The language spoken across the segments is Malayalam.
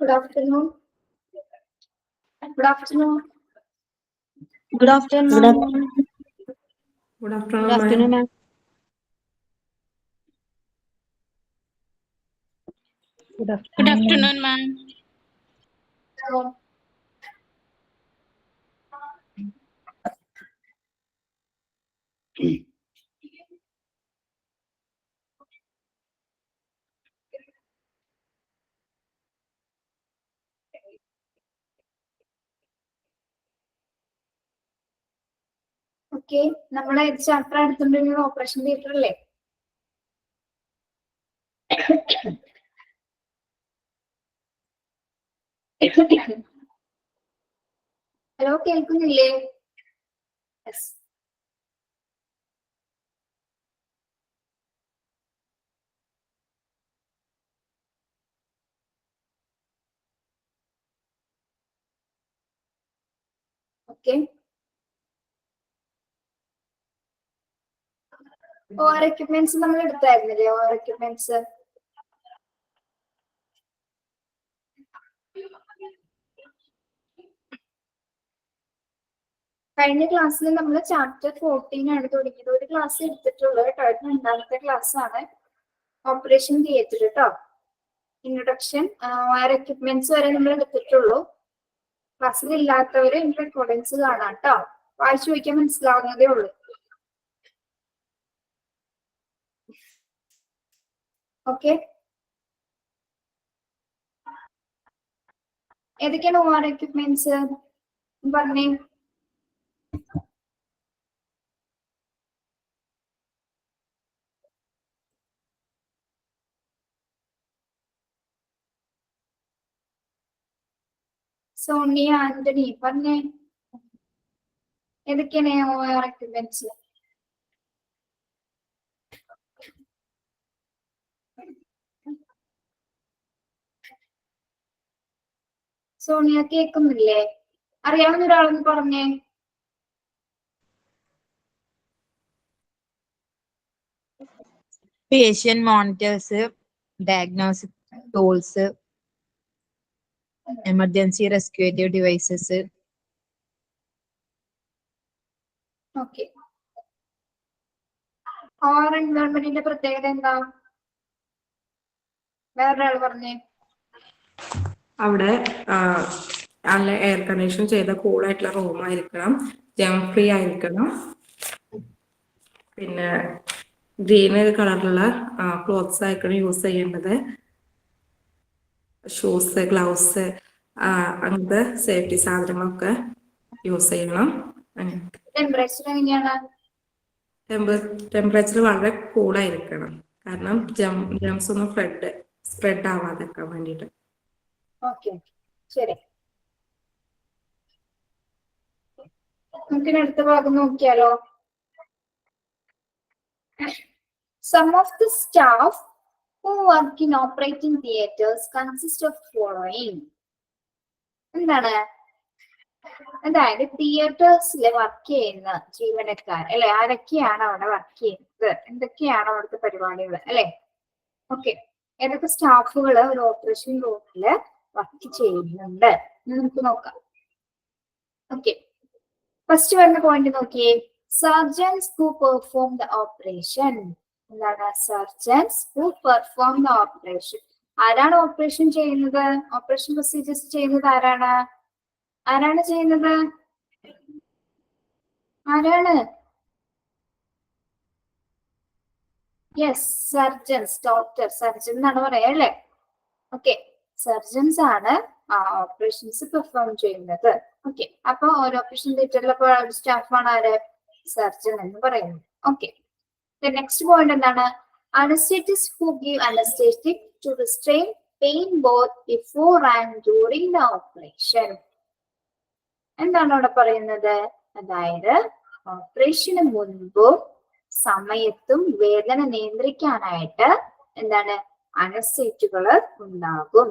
Good afternoon. Good afternoon. Good afternoon. Good Good afternoon, afternoon, ma'am. ma'am. Good Good afternoon. afternoon, ma'am. Hello. Okay, നമ്മളെ ചാപ്റ്റർ എടുത്തുകൊണ്ടിരുന്നത് ഓപ്പറേഷൻ തിയേറ്റർ അല്ലേ? ഹലോ, കേൾക്കുന്നില്ലേ? യെസ്. ഓക്കെ, ഓർ എക്യുപ്മെന്റ്സ് നമ്മൾ എടുത്തായിരുന്നില്ലേ? ഓർ എക്യുപ്മെന്റ്സ് കഴിഞ്ഞ ക്ലാസ്സിൽ നമ്മൾ ചാപ്റ്റർ 14 ആണ് തുടങ്ങിയത്. ഒരു ക്ലാസ് എടുത്തിട്ടുള്ളൂ കേട്ടോ. ഇത് 2ാമത്തെ ക്ലാസ് ആണ്. ഓപ്പറേഷൻ തിയേറ്റർ കേട്ടോ. ഇൻട്രൊഡക്ഷൻ, വയർ എക്യുപ്മെന്റ്സ് വരെ നമ്മൾ എടുത്തിട്ടുള്ളൂ. ക്ലാസ്സിൽ ഇല്ലാത്തവര് റെക്കോർഡിങ്സ് കാണാം കേട്ടോ. വായിച്ചു ചോദിക്കാൻ മനസ്സിലാവുന്നതേ ഉള്ളൂ. ഓക്കെ, ഏതൊക്കെയാണ് വയർ എക്യുപ്മെന്റ്സ് പറഞ്ഞേ? സോണിയ, ആന്റണി പറഞ്ഞേ, ഏതൊക്കെയാണ് വയർ എക്യുപ്മെന്റ്സ്? സോണിയ കേൾക്കുന്നില്ലേ? അറിയാവുന്ന ഒരാളെന്ന് പറഞ്ഞേ. Patient monitors, diagnostic tools, emergency rescue devices. Okay, or എൻവയോൺമെന്റിന്റെ പ്രത്യേകത എന്താ? വേറൊരാൾ പറഞ്ഞേ. അവിടെ നല്ല എയർ കണ്ടീഷൻ ചെയ്ത കൂളായിട്ടുള്ള റൂം ആയിരിക്കണം, ജം ഫ്രീ ആയിരിക്കണം, പിന്നെ ഗ്രീൻ കളറിലുള്ള ക്ലോത്ത്സ് ആയിരിക്കണം യൂസ് ചെയ്യേണ്ടത്, ഷൂസ്, ഗ്ലൗസ്, അങ്ങനത്തെ സേഫ്റ്റി സാധനങ്ങളൊക്കെ യൂസ് ചെയ്യണം. ടെമ്പറേച്ചർ എങ്ങനെയാണ്? ടെമ്പറേച്ചർ വളരെ കൂളായിരിക്കണം, കാരണം ജംസ് ഒന്നും സ്പ്രെഡ് ആവാതിരിക്കാൻ വേണ്ടിയിട്ട്. ഓക്കെ, ശരി. നമുക്ക് അടുത്ത ഭാഗം നോക്കിയാലോ? Some of the staff who work in operating theaters consist of following. എന്താണ്? അതായത് തിയേറ്റേഴ്സിൽ വർക്ക് ചെയ്യുന്ന ജീവനക്കാർ അല്ലെ, ആരൊക്കെയാണ് അവിടെ വർക്ക് ചെയ്യുന്നത്, എന്തൊക്കെയാണ് അവിടുത്തെ പരിപാടികൾ അല്ലെ? ഓക്കെ, ഏതൊക്കെ സ്റ്റാഫുകൾ ഒരു ഓപ്പറേഷൻ റൂമില് വർക്ക് ചെയ്യുന്നുണ്ട് നമുക്ക് നോക്കാം. ഓക്കെ, ഫസ്റ്റ് വരുന്ന പോയിന്റ് നോക്കിയേ. Surgeons who perform the operation. എന്താണ് surgeons who perform the operation? ആരാണ് ഓപ്പറേഷൻ ചെയ്യുന്നത്? ഓപ്പറേഷൻ പ്രൊസീജിയേഴ്സ് ചെയ്യുന്നത് ആരാണ്? ആരാണ് ചെയ്യുന്നത്? ആരാണ്? Yes, surgeons. ഡോക്ടർ, സർജൻ എന്നാണ് പറയാ അല്ലേ? ഓക്കെ, സർജൻസ് ആണ് ഓപ്പറേഷൻസ് പെർഫോം ചെയ്യുന്നത്. ഓക്കെ, അപ്പൊ ഒരു ഓപ്പറേഷൻ തിയേറ്ററിലപ്പോൾ സ്റ്റാഫാണ് ആര്? സർജൻ എന്ന് പറയുന്നത്. ഓക്കെ, നെക്സ്റ്റ് പോയിന്റ് എന്താണ്? Anaesthetist who give anaesthetic to restrain pain both before and during the operation. എന്താണ് അവിടെ പറയുന്നത്? അതായത് ഓപ്പറേഷന് മുൻപും സമയത്തും വേദന നിയന്ത്രിക്കാനായിട്ട് എന്താണ് അനസ്തേറ്റുകൾ ഉണ്ടാകും.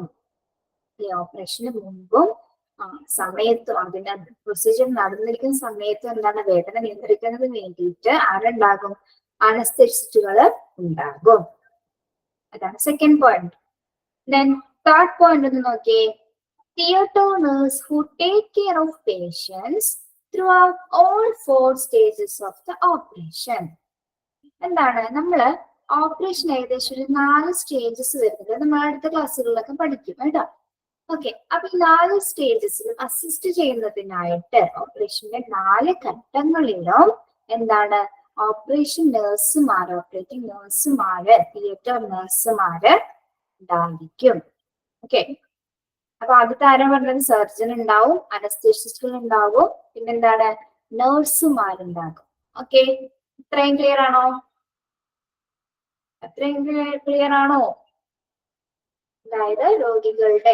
ഈ ഓപ്പറേഷന് മുൻപും സമയത്തും അതിന്റെ പ്രൊസീജിയർ നടന്നിരിക്കുന്ന സമയത്തും എന്താണ് വേദന നിയന്ത്രിക്കുന്നതിന് വേണ്ടിയിട്ട് ആരുണ്ടാകും? അനസ്തറ്റിസ്റ്റുകൾ ഉണ്ടാകും. അതാണ് second point. Then third point ഒന്ന് നോക്കിയേ. theater nurse who take care of patients throughout all 4 stages of the operation. എന്താണ് നമ്മള് ഓപ്പറേഷൻ ഏകദേശം ഒരു 4 സ്റ്റേജസ് വരുന്നത് നമ്മൾ അടുത്ത ക്ലാസ്സുകളിലൊക്കെ പഠിക്കും കേട്ടോ. ഓക്കെ, അപ്പൊ ഈ 4 സ്റ്റേജസിലും അസിസ്റ്റ് ചെയ്യുന്നതിനായിട്ട് ഓപ്പറേഷന്റെ 4 ഘട്ടങ്ങളിലും എന്താണ് ഓപ്പറേഷൻ നഴ്സുമാര്, ഓപ്പറേറ്റിംഗ് നഴ്സുമാര്, തിയേറ്റർ നഴ്സുമാര് ഉണ്ടായിരിക്കും. ഓക്കെ, അപ്പൊ ആദ്യത്തെ ആരാ പറഞ്ഞത്? സർജൻ ഉണ്ടാവും, അനസ്തേഷ്യസ്റ്റുകൾ ഉണ്ടാവും, പിന്നെന്താണ് നഴ്സുമാരുണ്ടാകും. ഓക്കെ, ഇത്രയും ക്ലിയർ ആണോ? അത്രയും ക്ലിയർ ആണോ? അതായത് രോഗികളുടെ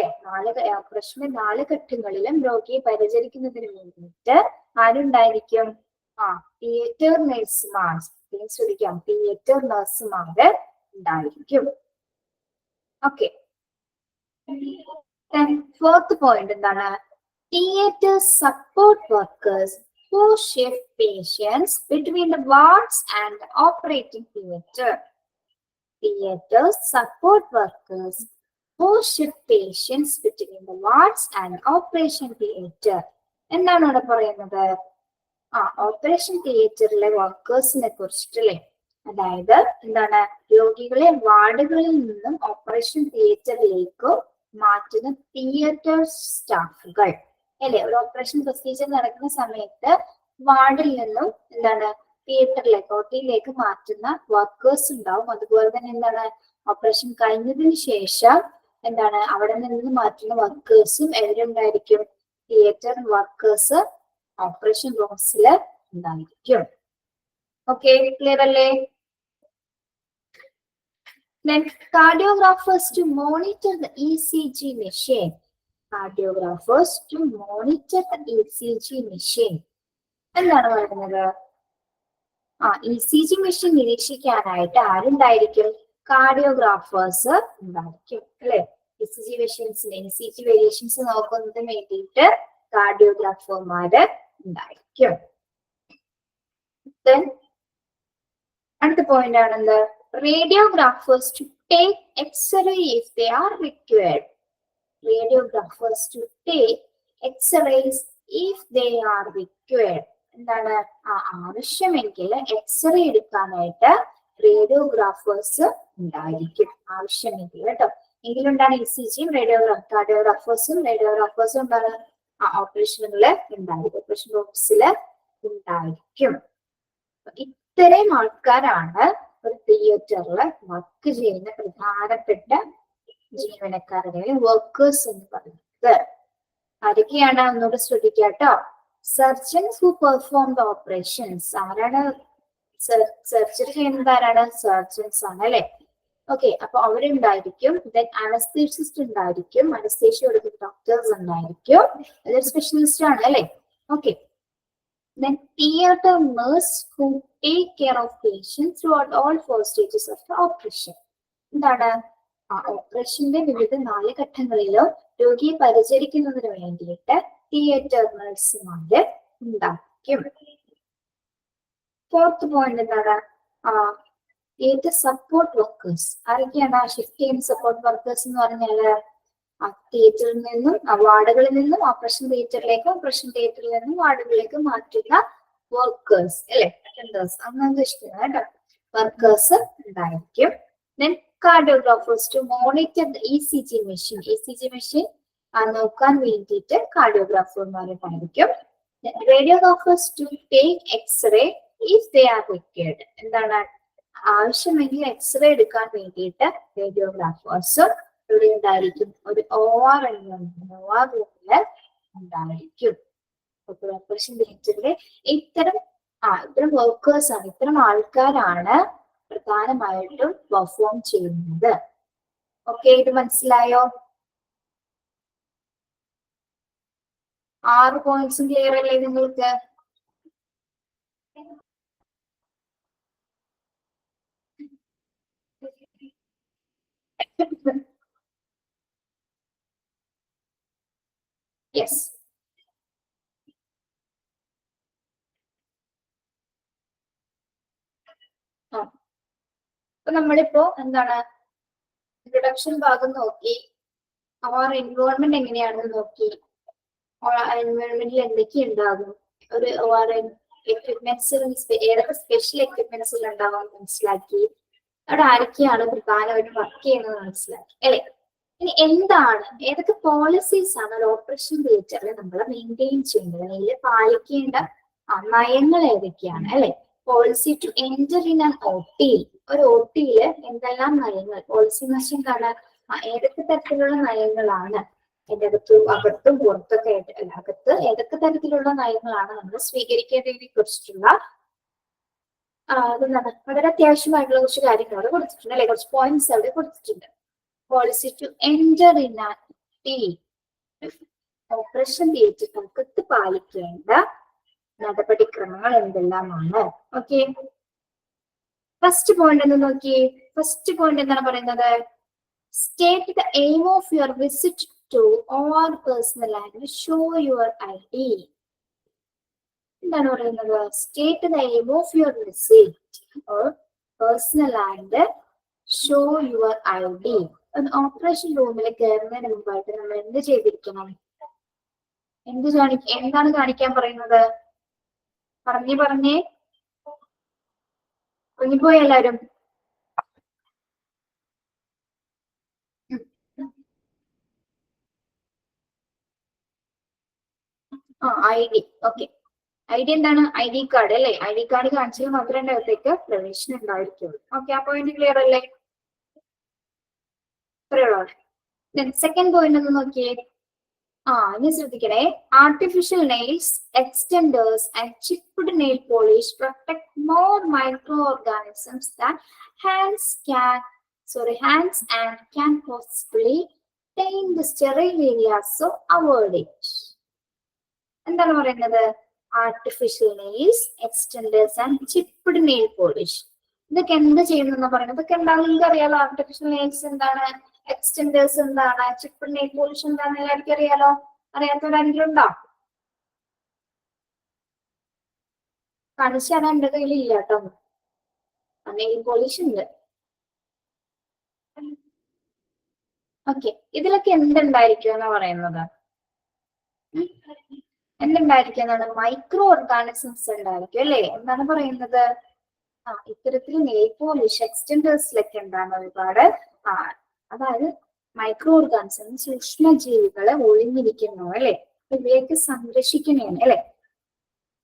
ഓപ്പറേഷന്റെ 4 ഘട്ടങ്ങളിലും രോഗിയെ പരിചരിക്കുന്നതിന് വേണ്ടിയിട്ട് ആരുണ്ടായിരിക്കും? തിയേറ്റർ നഴ്സുമാർ, ശ്രദ്ധിക്കാം, തിയേറ്റർ നഴ്സുമാര് ഉണ്ടായിരിക്കും. ഓക്കെ, ഫോർത്ത് പോയിന്റ് എന്താണ്? Theatre support workers who shift patients between the wards and the operating theatre. Theatre support workers who shift patients between the wards and operation theatre. എന്താണ് ഇവിടെ പറയുന്നത്? ഓപ്പറേഷൻ തിയേറ്ററിലെ വർക്കേഴ്സിനെ കുറിച്ചിട്ടല്ലേ? അതായത് എന്താണ്, രോഗികളെ വാർഡുകളിൽ നിന്നും ഓപ്പറേഷൻ തിയേറ്ററിലേക്ക് മാറ്റുന്ന തിയേറ്റർ സ്റ്റാഫുകൾ അല്ലെ? ഒരു ഓപ്പറേഷൻ പ്രൊസീജിയർ നടക്കുന്ന സമയത്ത് വാർഡിൽ നിന്നും എന്താണ് തിയേറ്ററിലേക്ക്, ഒട്ടിയിലേക്ക് മാറ്റുന്ന വർക്കേഴ്സ് ഉണ്ടാവും. അതുപോലെ തന്നെ എന്താണ്, ഓപ്പറേഷൻ കഴിഞ്ഞതിന് ശേഷം എന്താണ് അവിടെ നിന്ന് മാറ്റുന്ന വർക്കേഴ്സും എവിടെയുണ്ടായിരിക്കും? തിയേറ്റർ വർക്കേഴ്സ് ഓപ്പറേഷൻ റൂംസിൽ ഉണ്ടായിരിക്കും. ഓക്കെ, ക്ലിയർ അല്ലേ? Then cardiographers to monitor the ECG machine. Cardiographers to monitor the ECG machine. എന്താണ് പറയുന്നത്? ECG machine നിരീക്ഷിക്കാനായിട്ട് ആരുണ്ടായിരിക്കും? കാർഡിയോഗ്രാഫേഴ്സ് ഉണ്ടായിരിക്കും അല്ലെ? ECG മെഷീൻസിന് ECG വേരിയേഷൻസ് നോക്കുന്നതിന് വേണ്ടിയിട്ട് കാർഡിയോഗ്രാഫർമാര് ഉണ്ടായിരിക്കും. അടുത്ത point ആണെന്ത്? Radiographers to take X-ray if they are required. Radiographers to take X-rays if they are required. എന്താണ്? ആവശ്യമെങ്കിൽ എക്സ്റേ എടുക്കാനായിട്ട് റേഡിയോഗ്രാഫേഴ്സ് ഉണ്ടായിരിക്കും, ആവശ്യമെങ്കിൽ കേട്ടോ. എങ്കിലുണ്ടാണ് ECGയും കാർഡിയോഗ്രാഫേഴ്സും എന്താണ് ഓപ്പറേഷനുകളിൽ ഉണ്ടായിരിക്കും, ഓപ്പറേഷൻ റൂംസിൽ ഉണ്ടായിരിക്കും. ഇത്രയും ആൾക്കാരാണ് ഒരു തിയേറ്ററിൽ വർക്ക് ചെയ്യുന്ന പ്രധാനപ്പെട്ട ജീവനക്കാരുടെ വർക്കേഴ്സ് എന്ന് പറയുന്നത്. ആരൊക്കെയാണ് ഒന്നുകൂടെ ശ്രദ്ധിക്കുക കേട്ടോ. Surgeons who perform the operations. ആരാണ് സർജറി ചെയ്യുന്നത്? ആരാണ്? സർജൻസ് ആണ് അല്ലെ? ഓക്കെ, അപ്പൊ അവരുണ്ടായിരിക്കും. ദെൻ അനസ്തേഷ്യസ്റ്റ് ഉണ്ടായിരിക്കും, അനസ്തേഷ്യ കൊടുക്കുന്ന ഡോക്ടേഴ്സ് ഉണ്ടായിരിക്കും, അതൊരു സ്പെഷ്യലിസ്റ്റ് ആണ് അല്ലെ? Okay, then theater nurse who take care of patients throughout all 4 stages of the operation. എന്താണ്? ഓപ്പറേഷന്റെ വിവിധ 4 ഘട്ടങ്ങളിലും രോഗിയെ പരിചരിക്കുന്നതിന് വേണ്ടിയിട്ട് തിയേറ്റർ നഴ്സുമാര് ഉണ്ടായിരിക്കും. ഫോർത്ത് പോയിന്റ് എന്താണ്? Theatre support workers. ആരൊക്കെയാണ് ഷിഫ്റ്റ് ചെയ്യുന്ന സപ്പോർട്ട് വർക്കേഴ്സ് എന്ന് പറഞ്ഞാല്? തിയേറ്ററിൽ നിന്നും വാർഡുകളിൽ നിന്നും ഓപ്പറേഷൻ തിയേറ്ററിലേക്ക്, ഓപ്പറേഷൻ തിയേറ്ററിൽ നിന്നും വാർഡുകളിലേക്ക് മാറ്റുന്ന വർക്കേഴ്സ് അല്ലെ? അറ്റൻഡേഴ്സ് അങ്ങനെ ഉദ്ദേശിക്കുന്നത് കേട്ടോ. വർക്കേഴ്സ് ഉണ്ടായിരിക്കും. Then cardiograpers to monitor the ECG machine. ECG machine നോക്കാൻ വേണ്ടിയിട്ട് കാർഡിയോഗ്രാഫർമാരുണ്ടായിരിക്കും. Radiographers to take X-ray if they are required. എന്താണ്? ആവശ്യമെങ്കിൽ എക്സ്റേ എടുക്കാൻ വേണ്ടിയിട്ട് റേഡിയോഗ്രാഫേഴ്സും ഇവിടെ ഉണ്ടായിരിക്കും. ഒരു OR റൂമില് ഉണ്ടായിരിക്കും. ഓപ്പറേഷൻ തിയേറ്ററിലെ ഇത്തരം വർക്കേഴ്സ് ആണ്, ഇത്തരം ആൾക്കാരാണ് പ്രധാനമായിട്ടും പെർഫോം ചെയ്യുന്നത്. ഓക്കെ, ഇത് മനസ്സിലായോ? 6 പോയിന്റ്സും ക്ലിയർ അല്ലേ നിങ്ങൾക്ക്? യെസ്. അപ്പൊ നമ്മളിപ്പോ എന്താണ് ഇൻട്രൊഡക്ഷൻ ഭാഗം നോക്കി. അവർ എൻവയോൺമെന്റ് എങ്ങനെയാണെന്ന് നോക്കി. എൻവയോൺമെന്റിൽ എന്തൊക്കെ ഉണ്ടാകും, ഒരു എക്വിപ്മെന്റ്സ് ഏതൊക്കെ സ്പെഷ്യൽ എക്വിപ്മെന്റ്സ് ഉണ്ടാവാൻ മനസ്സിലാക്കി. അവിടെ ആരൊക്കെയാണ് പ്രധാനമായിട്ട് വർക്ക് ചെയ്യുന്നത് മനസ്സിലാക്കി അല്ലെ. ഇനി എന്താണ്, ഏതൊക്കെ പോളിസീസ് ആണ് ഒരു ഓപ്പറേഷൻ തിയേറ്ററിൽ നമ്മൾ മെയിൻറ്റെയിൻ ചെയ്യേണ്ടത്, അല്ലെങ്കിൽ പാലിക്കേണ്ട നയങ്ങൾ ഏതൊക്കെയാണ് അല്ലെ. Policy to enter in an OT. ഒരു OT-യില് എന്തെല്ലാം നയങ്ങൾ, പോളിസി എന്ന് വെച്ചാൽ എന്താണ്, ഏതൊക്കെ തരത്തിലുള്ള നയങ്ങളാണ് അതിന്റെ അകത്തും പുറത്തൊക്കെ ആയിട്ട്, അല്ല അകത്ത് ഏതൊക്കെ തരത്തിലുള്ള നയങ്ങളാണ് നമ്മൾ സ്വീകരിക്കേണ്ടതിനെ കുറിച്ചിട്ടുള്ള അതെന്താണ് വളരെ അത്യാവശ്യമായിട്ടുള്ള കുറച്ച് കാര്യങ്ങൾ അവിടെ കൊടുത്തിട്ടുണ്ട് അല്ലെ, കുറച്ച് പോയിന്റ്സ് അവിടെ കൊടുത്തിട്ടുണ്ട്. Policy to enter in an OT. Operation തിയേറ്ററിനകത്ത് പാലിക്കേണ്ട നടപടിക്രമങ്ങൾ എന്തെല്ലാമാണ്. ഓക്കെ, ഫസ്റ്റ് പോയിന്റ് എന്ന് നോക്കിയേ. ഫസ്റ്റ് പോയിന്റ് എന്താണ് പറയുന്നത്, state the aim of your visit two or personal and show your ID. എന്താണ് പറയുന്നത്, state the aim of your visit or personal and show your ID. ഒരു ഓപ്പറേഷൻ റൂമിൽ കയറുന്നതിന് മുമ്പായിട്ട് നമ്മൾ എന്ത് ചെയ്തിരിക്കണം, എന്താണ് കാണിക്കാൻ പറയുന്നത്, പറഞ്ഞേ കുഞ്ഞിപ്പോയി എല്ലാരും. ID. ഓക്കെ, ID എന്താണ്, ID കാർഡ് അല്ലെ. ID കാർഡ് കാണിച്ചാൽ മാത്രമേ അകത്തേക്ക് പ്രവേശനം ഉണ്ടായിരിക്കുള്ളൂ. ഓക്കെ, ആ പോയിന്റ് ക്ലിയർ അല്ലേ. സെക്കൻഡ് പോയിന്റ് ഒന്ന് നോക്കിയേ. ഇനി ശ്രദ്ധിക്കണേ. Artificial nails, extenders and chipped nail polish protect more microorganisms than hands and can possibly stain the sterile areas, so avoid it. എന്താണ് പറയുന്നത്, artificial nails, extenders and chipped nail polish. ഇതൊക്കെ എന്ത് ചെയ്യുന്നു പറയുന്നത്, ഇതൊക്കെ എന്താണെന്ന് നിങ്ങൾക്ക് അറിയാലോ. ആർട്ടിഫിഷ്യൽ നെയിൽസ് എന്താണ്, എക്സ്റ്റെൻഡേഴ്സ് എന്താണ്, ചിപ്ഡ് നെയിൽ പോളിഷ് എന്താണെന്ന് എല്ലാവർക്കും അറിയാലോ. അറിയാത്തവരാരെങ്കിലും ഉണ്ടോ? കാണിച്ചാൽ എന്റെ കയ്യിൽ ഇല്ല കേട്ടോ. നെയിൽ പോളിഷ് ഉണ്ട്. ഓക്കെ, ഇതിലൊക്കെ എന്തുണ്ടായിരിക്കും എന്നാ പറയുന്നത്, എന്തുണ്ടായിരിക്കും എന്നാണ്, മൈക്രോ ഓർഗാനിസംസ് ഉണ്ടായിരിക്കും അല്ലെ. എന്താണ് പറയുന്നത്, ഇത്തരത്തിൽ നെയിൽ പോളിഷ്, എക്സ്റ്റെൻഡേഴ്സിലൊക്കെ എന്താണ് ഒരുപാട് അതായത് മൈക്രോ ഓർഗാനിസം, സൂക്ഷ്മജീവികളെ ഒളിഞ്ഞിരിക്കുന്നു അല്ലെ. ഇവയൊക്കെ സംരക്ഷിക്കണേണ് അല്ലെ.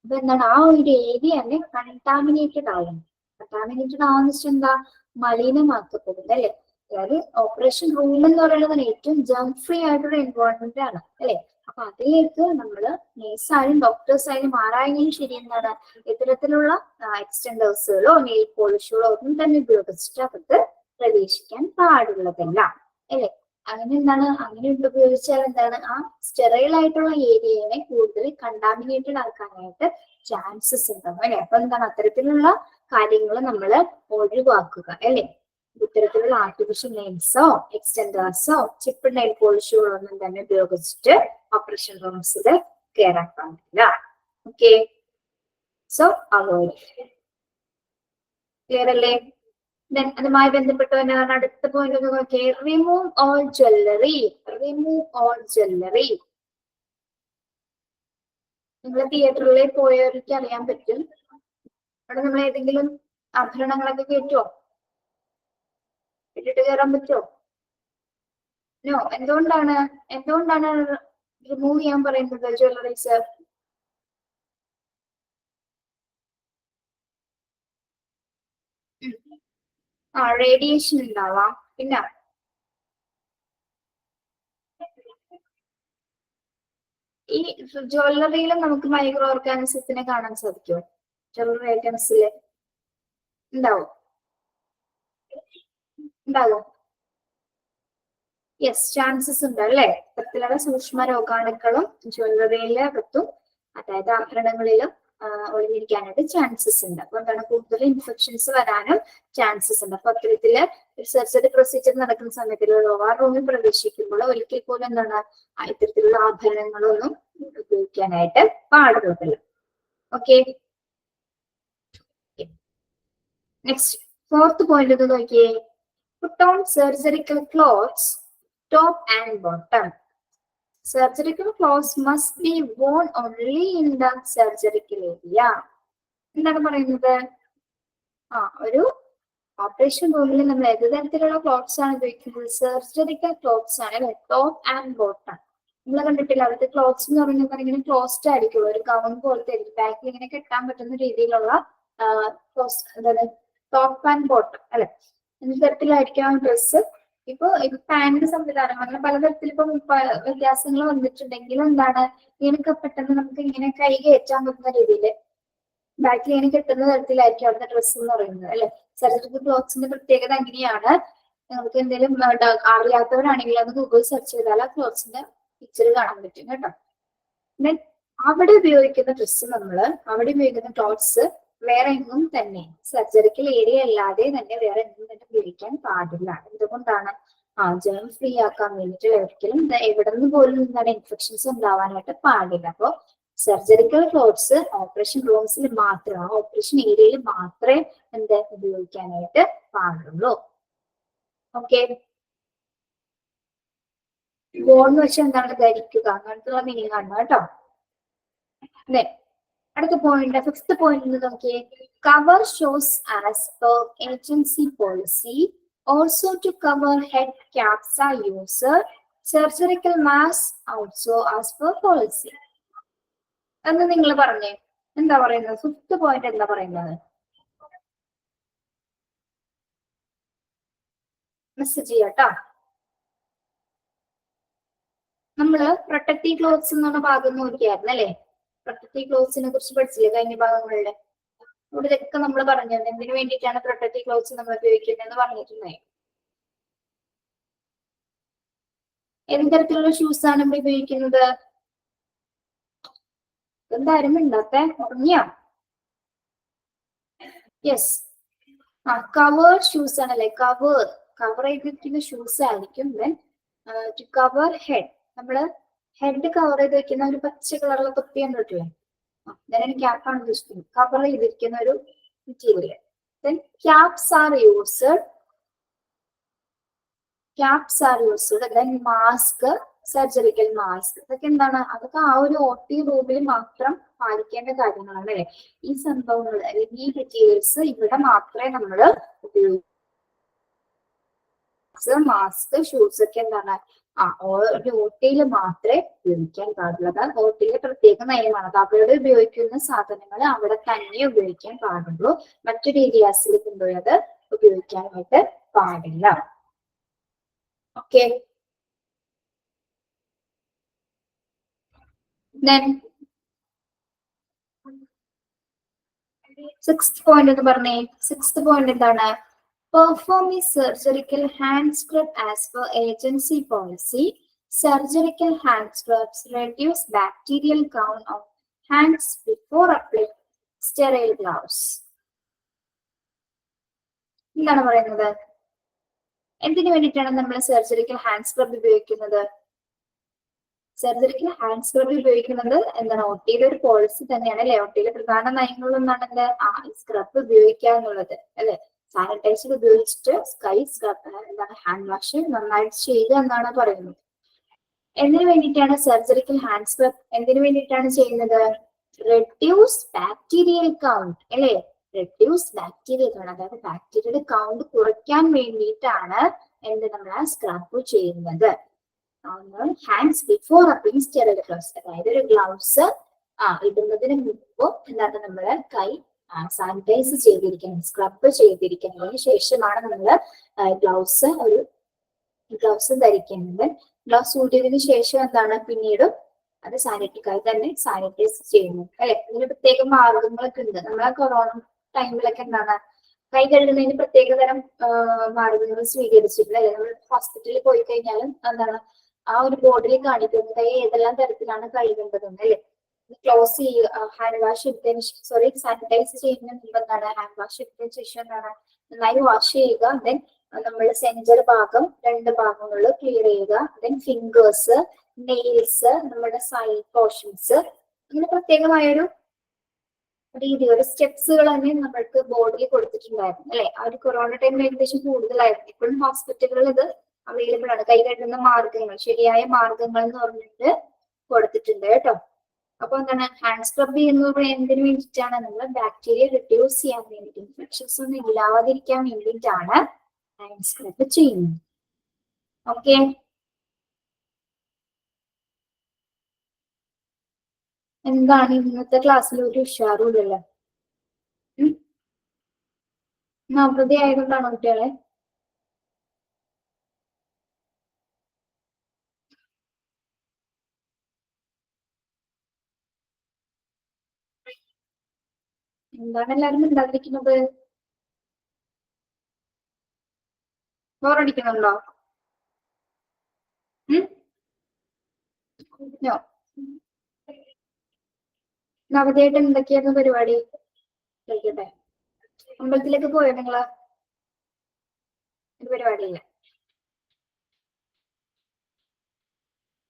അപ്പൊ എന്താണ്, ആ ഒരു ഏരിയ തന്നെ കണ്ടാമിനേറ്റഡ് ആവും. കണ്ടാമിനേറ്റഡ് ആവുന്ന വെച്ചാൽ എന്താ, മലിനമാക്കപ്പെടുന്നത് അല്ലെ. അതായത് ഓപ്പറേഷൻ റൂം എന്ന് പറയുന്നത് ഏറ്റവും ജം ഫ്രീ ആയിട്ടുള്ള എൻവയോൺമെന്റ് ആണ് അല്ലെ. അപ്പൊ അതിലേക്ക് നമ്മള് നേഴ്സായാലും ഡോക്ടേഴ്സായാലും ആരായെങ്കിലും ശരി എന്താണ്, ഇത്തരത്തിലുള്ള എക്സ്റ്റെൻഡേഴ്സുകളോ നെയിൽ പോളിഷുകളോ ഒന്നും തന്നെ ഉപയോഗിച്ചിട്ട് അകത്ത് പ്രവേശിക്കാൻ പാടുള്ളതല്ല അല്ലെ. അങ്ങനെ എന്താണ്, അങ്ങനെ ഉപയോഗിച്ചാൽ എന്താണ്, ആ സ്റ്റെറൈൽ ആയിട്ടുള്ള ഏരിയയെ കൂടുതൽ കണ്ടാമിനേറ്റഡ് ആക്കാനായിട്ട് ചാൻസസ് ഉണ്ടാവും അല്ലെ. അപ്പൊ എന്താണ്, അത്തരത്തിലുള്ള കാര്യങ്ങൾ നമ്മൾ ഒഴിവാക്കുക അല്ലെ. ഇത്തരത്തിലുള്ള ആർട്ടിഫിഷ്യൽ നെയിൽസോ എക്സ്റ്റെൻഡേഴ്സോ ചിപ്പ് നെയിൽ പോളിഷുകളോ ഒന്നും തന്നെ ഉപയോഗിച്ചിട്ട് ഓപ്പറേഷൻ റൂംസിൽ കയറാൻ പാടില്ല. Okay, so avoid. ക്ലിയർ അല്ലേ. അതുമായി ബന്ധപ്പെട്ടവനാണ് അടുത്ത പോയിന്റ് ഒന്ന് നോക്കിയേ. Remove all jewellery. Remove all jewellery. നിങ്ങൾ തിയേറ്ററിൽ പോയവർക്ക് അറിയാൻ പറ്റും. അവിടെ നമ്മൾ ഏതെങ്കിലും ആഭരണങ്ങളൊക്കെ കയറ്റുമോ, ഇട്ടിട്ട് കയറാൻ പറ്റുമോ? നോ. എന്തുകൊണ്ടാണ് റിമൂവ് ചെയ്യാൻ പറയുന്നത് ജ്വല്ലറീസ്? റേഡിയേഷൻ ഉണ്ടാവാം. പിന്നെ ഈ ജ്വല്ലറിയിലും നമുക്ക് മൈക്രോ ഓർഗാനിസത്തിനെ കാണാൻ സാധിക്കുമോ? ജ്വല്ലറി ഐറ്റംസില് ഉണ്ടാവും. യെസ്, ചാൻസസ് ഉണ്ട് അല്ലെ. ഇത്തരത്തിലുള്ള സൂക്ഷ്മ രോഗാണുക്കളും ജ്വല്ലറിയിലെ അകത്തും അതായത് ആഭരണങ്ങളിലും ഒളിഞ്ഞിരിക്കാനായിട്ട് ചാൻസസ് ഉണ്ട്. അപ്പൊ എന്താണ്, കൂടുതൽ ഇൻഫെക്ഷൻസ് വരാനും ചാൻസസ് ഉണ്ട്. അപ്പൊ അത്തരത്തില് സർജറി പ്രൊസീജിയർ നടക്കുന്ന സമയത്ത് ആ റൂമിൽ പ്രവേശിക്കുമ്പോൾ ഒരിക്കൽ പോലും എന്താണ്, ഇത്തരത്തിലുള്ള ആഭരണങ്ങളൊന്നും ഉപയോഗിക്കാനായിട്ട് പാടുള്ളതല്ല. ഓക്കെ, നെക്സ്റ്റ് ഫോർത്ത് പോയിന്റ് ഒന്ന് നോക്കിയേ. Put on surgical clothes top and bottom. Surgical clothes must be worn only in the surgical area. എന്താണ് പറയുന്നത്? ഒരു ഓപ്പറേഷൻ റൂമിൽ നമ്മൾ ഏത് തരത്തിലുള്ള ക്ലോത്ത്സ് ആണ് ഉപയോഗിക്കുന്നത്? സർജറിക്കൽ ക്ലോത്ത്സ് ആണ് അല്ലെ, ടോപ്പ് ആൻഡ് ബോട്ടം. നമ്മൾ കണ്ടിട്ടില്ല, അവിടുത്തെ ക്ലോത്ത്സ് എന്ന് പറയുന്നത് ഇങ്ങനെ ക്ലോസ്ഡ് ആയിരിക്കും, ഒരു ഗൗൺ പോലത്തെ ആയിരിക്കും, ബാക്കിൽ ഇങ്ങനെ കെട്ടാൻ പറ്റുന്ന രീതിയിലുള്ള ടോപ്പ് ആൻഡ് ബോട്ടം അല്ലെ, എന്ത് തരത്തിലായിരിക്കും ഡ്രസ്സ്. ഇപ്പൊ പാന്റ് സംവിധാനം അങ്ങനെ പലതരത്തിൽ ഇപ്പൊ വ്യത്യാസങ്ങൾ വന്നിട്ടുണ്ടെങ്കിൽ എന്താണ്, ഇതിനൊക്കെ പെട്ടെന്ന് നമുക്ക് ഇങ്ങനെ കൈ കയറ്റാൻ പറ്റുന്ന രീതിയിൽ ബാക്കിൽ ഇങ്ങനെ കെട്ടുന്ന തരത്തിലായിരിക്കും അവിടുത്തെ ഡ്രസ്സ് എന്ന് പറയുന്നത് അല്ലെ. സർജിക്കൽ ക്ലോത്ത്സിന്റെ പ്രത്യേകത അങ്ങനെയാണ്. നിങ്ങൾക്ക് എന്തെങ്കിലും അറിയാത്തവരാണെങ്കിൽ അത് ഗൂഗിൾ സെർച്ച് ചെയ്താൽ ആ ക്ലോത്ത്സിന്റെ പിക്ചർ കാണാൻ പറ്റും കേട്ടോ. ദെൻ അവിടെ ഉപയോഗിക്കുന്ന ഡ്രസ്സ് അവിടെ ഉപയോഗിക്കുന്ന ക്ലോത്ത്സ് വേറെ എങ്ങും തന്നെ സർജറിക്കൽ ഏരിയ അല്ലാതെ തന്നെ വേറെ എങ്ങും തന്നെ ഉപയോഗിക്കാൻ പാടില്ല. എന്തുകൊണ്ടാണ്? ജേം ഫ്രീ ആക്കാൻ വേണ്ടിയിട്ട് ഒരിക്കലും എവിടെ നിന്ന് പോലും എന്താണ് ഇൻഫെക്ഷൻസ് ഉണ്ടാവാനായിട്ട് പാടില്ല. അപ്പോ സർജറിക്കൽ ക്ലോത്ത്സ് ഓപ്പറേഷൻ റൂംസിൽ മാത്രം, ഓപ്പറേഷൻ ഏരിയയിൽ മാത്രമേ ഉപയോഗിക്കാനായിട്ട് പാടുള്ളൂ. ഓക്കെ, ബോൺ വെച്ച് എന്താണ് ധരിക്കുക അങ്ങനത്തുള്ള മീനിങ് ആണ് കേട്ടോ. അല്ലെ, അടുത്ത പോയിന്റ്, ഫിഫ്ത്ത് പോയിന്റ് നോക്കിയേ. Cover shoes as per agency policy. Also to cover head caps are used. Surgical mask also as per policy. എന്ന് നിങ്ങൾ പറഞ്ഞേ, എന്താ പറയുന്നത്? ഫിഫ്ത്ത് പോയിന്റ് എന്താ പറയുന്നത്? മെസ്സേജ് ചെയ്യാട്ടോ. നമ്മള് പ്രൊട്ടക്റ്റീവ് ക്ലോത്ത്സ് എന്നുള്ള ഭാഗം നോക്കിയായിരുന്നു അല്ലെ. പ്രൊട്ടക്റ്റീവ് ക്ലോത്ത്സിനെ കുറിച്ച് പഠിച്ചില്ലേ കഴിഞ്ഞ ഭാഗങ്ങളില്? ഇവിടെ ഇതൊക്കെ നമ്മൾ പറഞ്ഞു എന്തിനു വേണ്ടിയിട്ടാണ് പ്രൊട്ടക്റ്റീവ് ക്ലോത്ത്സ് നമ്മൾ ഉപയോഗിക്കുന്നതെന്ന് പറഞ്ഞിട്ടുണ്ടായി. ഏത് തരത്തിലുള്ള ഷൂസ് ആണ് ഇവിടെ ഉപയോഗിക്കുന്നത്? എന്തായാലും ഉണ്ടാത്തെ ഉറങ്ങിയോ? യെസ്, കവേർഡ് ഷൂസ് ആണല്ലേ. കവർ ചെയ്തിരിക്കുന്ന ഷൂസ് ആയിരിക്കും. ദെൻ ടു കവർ ഹെഡ്, നമ്മള് ഹെഡ് കവർ ചെയ്ത് വെക്കുന്ന ഒരു പച്ച കളറുള്ള തൊപ്പി കണ്ടിട്ടില്ലേ? ഞാൻ ക്യാപ്പാണ് ഉദ്ദേശിക്കുന്നത്. കവർ ചെയ്തിരിക്കുന്ന ഒരു material. Then caps are used. Then mask, surgical mask. ഇതൊക്കെ എന്താണ്? അതൊക്കെ ആ ഒരു OT റൂമിൽ മാത്രം പാലിക്കേണ്ട കാര്യങ്ങളാണ് അല്ലെ. ഈ സംഭവങ്ങൾ അല്ലെങ്കിൽ ഈ മെറ്റീരിയൽസ് ഇവിടെ മാത്രമേ നമ്മൾ ഉപയോഗിക്കൂ. മാസ്ക്, ഷൂസ് ഒക്കെ എന്താണ് ഒരു OT മാത്രമേ ഉപയോഗിക്കാൻ പാടുള്ളൂ. അത് OT പ്രത്യേക നയമാണ്. അത് അവിടെ ഉപയോഗിക്കുന്ന സാധനങ്ങൾ അവിടെ തന്നെ ഉപയോഗിക്കാൻ പാടുള്ളൂ. മറ്റൊരു ഏരിയാസിൽ കൊണ്ടുപോയി അത് ഉപയോഗിക്കാനായിട്ട് പാടില്ല. ഓക്കെ, then സിക്സ്ത് പോയിന്റ് എന്ന് പറഞ്ഞേ. സിക്സ്ത് പോയിന്റ് എന്താണ്? പെർഫോം ഈ surgical hand scrub as per agency policy. Surgical hand scrubs reduce bacterial count of hands before apply sterile gloves. എന്താണ് പറയുന്നത്? എന്തിനു വേണ്ടിയിട്ടാണ് നമ്മൾ സർജറിക്കൽ ഹാൻഡ് സ്ക്രബ് ഉപയോഗിക്കുന്നത്? സർജറിക്കൽ ഹാൻഡ് സ്ക്രബ് ഉപയോഗിക്കുന്നത് എന്താണ്? OT ഒരു പോളിസി തന്നെയാണ് അല്ലെ. OT പ്രധാന നയങ്ങളിലൊന്നാണ് എന്ത്? സ്ക്രബ് ഉപയോഗിക്കുക എന്നുള്ളത് അല്ലെ. സാനിറ്റൈസർ ഉപയോഗിച്ചിട്ട് എന്താണ് ഹാൻഡ് വാഷ് നന്നായിട്ട് ചെയ്യുക എന്നാണ് പറയുന്നത്. എന്തിനു വേണ്ടിയിട്ടാണ് സർജറിക്കൽ ഹാൻഡ് സ്ക്രബ് എന്തിനു വേണ്ടിയിട്ടാണ് ചെയ്യുന്നത്? റെഡ്യൂസ് ബാക്ടീരിയൽ കൗണ്ട് അല്ലെ. റെഡ്യൂസ് ബാക്ടീരിയൽ കൗണ്ട്, അതായത് ബാക്ടീരിയയുടെ കൗണ്ട് കുറയ്ക്കാൻ വേണ്ടിയിട്ടാണ് നമ്മൾ സ്ക്രബ് ചെയ്യുന്നത്. Hands before applying sterile gloves, അതായത് ഒരു ഗ്ലൗസ് ഇടുന്നതിന് മുമ്പ് എന്താണ് നമ്മള് കൈ സാനിറ്റൈസ് ചെയ്തിരിക്കണം, സ്ക്രബ് ചെയ്തിരിക്കുന്നതിന് ശേഷമാണ് നമ്മൾ ഗ്ലൗസ് ധരിക്കുന്നത്. ഗ്ലൗസ് ഊരിയതിനു ശേഷം എന്താണ് പിന്നീട് അത് സാനിറ്റൈസ് തന്നെ സാനിറ്റൈസ് ചെയ്യുന്നു അല്ലെ. ഇതിന് പ്രത്യേക മാർഗങ്ങളൊക്കെ ഉണ്ട്. നമ്മളെ കൊറോണ ടൈമിലൊക്കെ എന്താണ് കൈ കഴുകുന്നതിന് പ്രത്യേക തരം മാർഗങ്ങൾ സ്വീകരിച്ചിട്ടുണ്ട് അല്ലെ. നമ്മൾ ഹോസ്പിറ്റലിൽ പോയി കഴിഞ്ഞാലും എന്താണ് ആ ഒരു ബോർഡിൽ കാണിക്കുന്നത് കൈ ഏതെല്ലാം തരത്തിലാണ് കഴുകേണ്ടതെന്ന് അല്ലെ. ക്ലോസ് ചെയ്യുക, ഹാൻഡ് വാഷ് എടുത്തതിന് സാനിറ്റൈസ് ചെയ്യുന്നതിന് മുമ്പ് എന്താണ് ഹാൻഡ് വാഷ് എടുത്തതിന് ശേഷം എന്താണ് നന്നായി വാഷ് ചെയ്യുക. ദെൻ നമ്മൾ സെന്റർ ഭാഗം 2 ഭാഗങ്ങളിൽ ക്ലിയർ ചെയ്യുക. ദെൻ ഫിംഗേഴ്സ്, നെയിൽസ്, നമ്മുടെ സൈഡ് പോർഷൻസ്, അങ്ങനെ പ്രത്യേകമായൊരു രീതി ഒരു സ്റ്റെപ്സുകൾ തന്നെ നമ്മൾക്ക് ബോർഡിൽ കൊടുത്തിട്ടുണ്ടായിരുന്നു അല്ലെ. ആ ഒരു കൊറോണ ടൈമിൽ ഏകദേശം കൂടുതലായിരുന്നു. ഇപ്പോഴും ഹോസ്പിറ്റലുകളിൽ ഇത് അവൈലബിൾ ആണ്. കൈകാട്ടുന്ന മാർഗങ്ങൾ, ശരിയായ മാർഗങ്ങൾ എന്ന് പറഞ്ഞിട്ട് കൊടുത്തിട്ടുണ്ട് കേട്ടോ. അപ്പൊ എന്താണ് ഹാൻഡ് സ്ക്രബ് ചെയ്യുന്നത് എന്തിനു വേണ്ടിയിട്ടാണ്? നമ്മൾ ബാക്ടീരിയ റിഡ്യൂസ് ചെയ്യാൻ വേണ്ടിയിട്ട്, ഇൻഫെക്ഷൻസ് ഒന്നും ഇല്ലാതിരിക്കാൻ വേണ്ടിയിട്ടാണ് ഹാൻഡ് സ്ക്രബ് ചെയ്യുന്നത്. ഓക്കെ, എന്താണ് ഇന്നത്തെ ക്ലാസ്സിൽ ഒരു ഉഷാറുമില്ലല്ലോ? അവധി ആയതുകൊണ്ടാണോ കുട്ടികളെ? എന്താണ് എല്ലാരും ഉണ്ടാക്കിയിരിക്കുന്നത്? ബോറടിക്കുന്നുണ്ടോ? അവധിയായിട്ട് എന്തൊക്കെയായിരുന്നു പരിപാടി? കഴിക്കട്ടെ. അമ്പലത്തിലേക്ക് പോയോ നിങ്ങള്? ഒരു പരിപാടിയില്ല.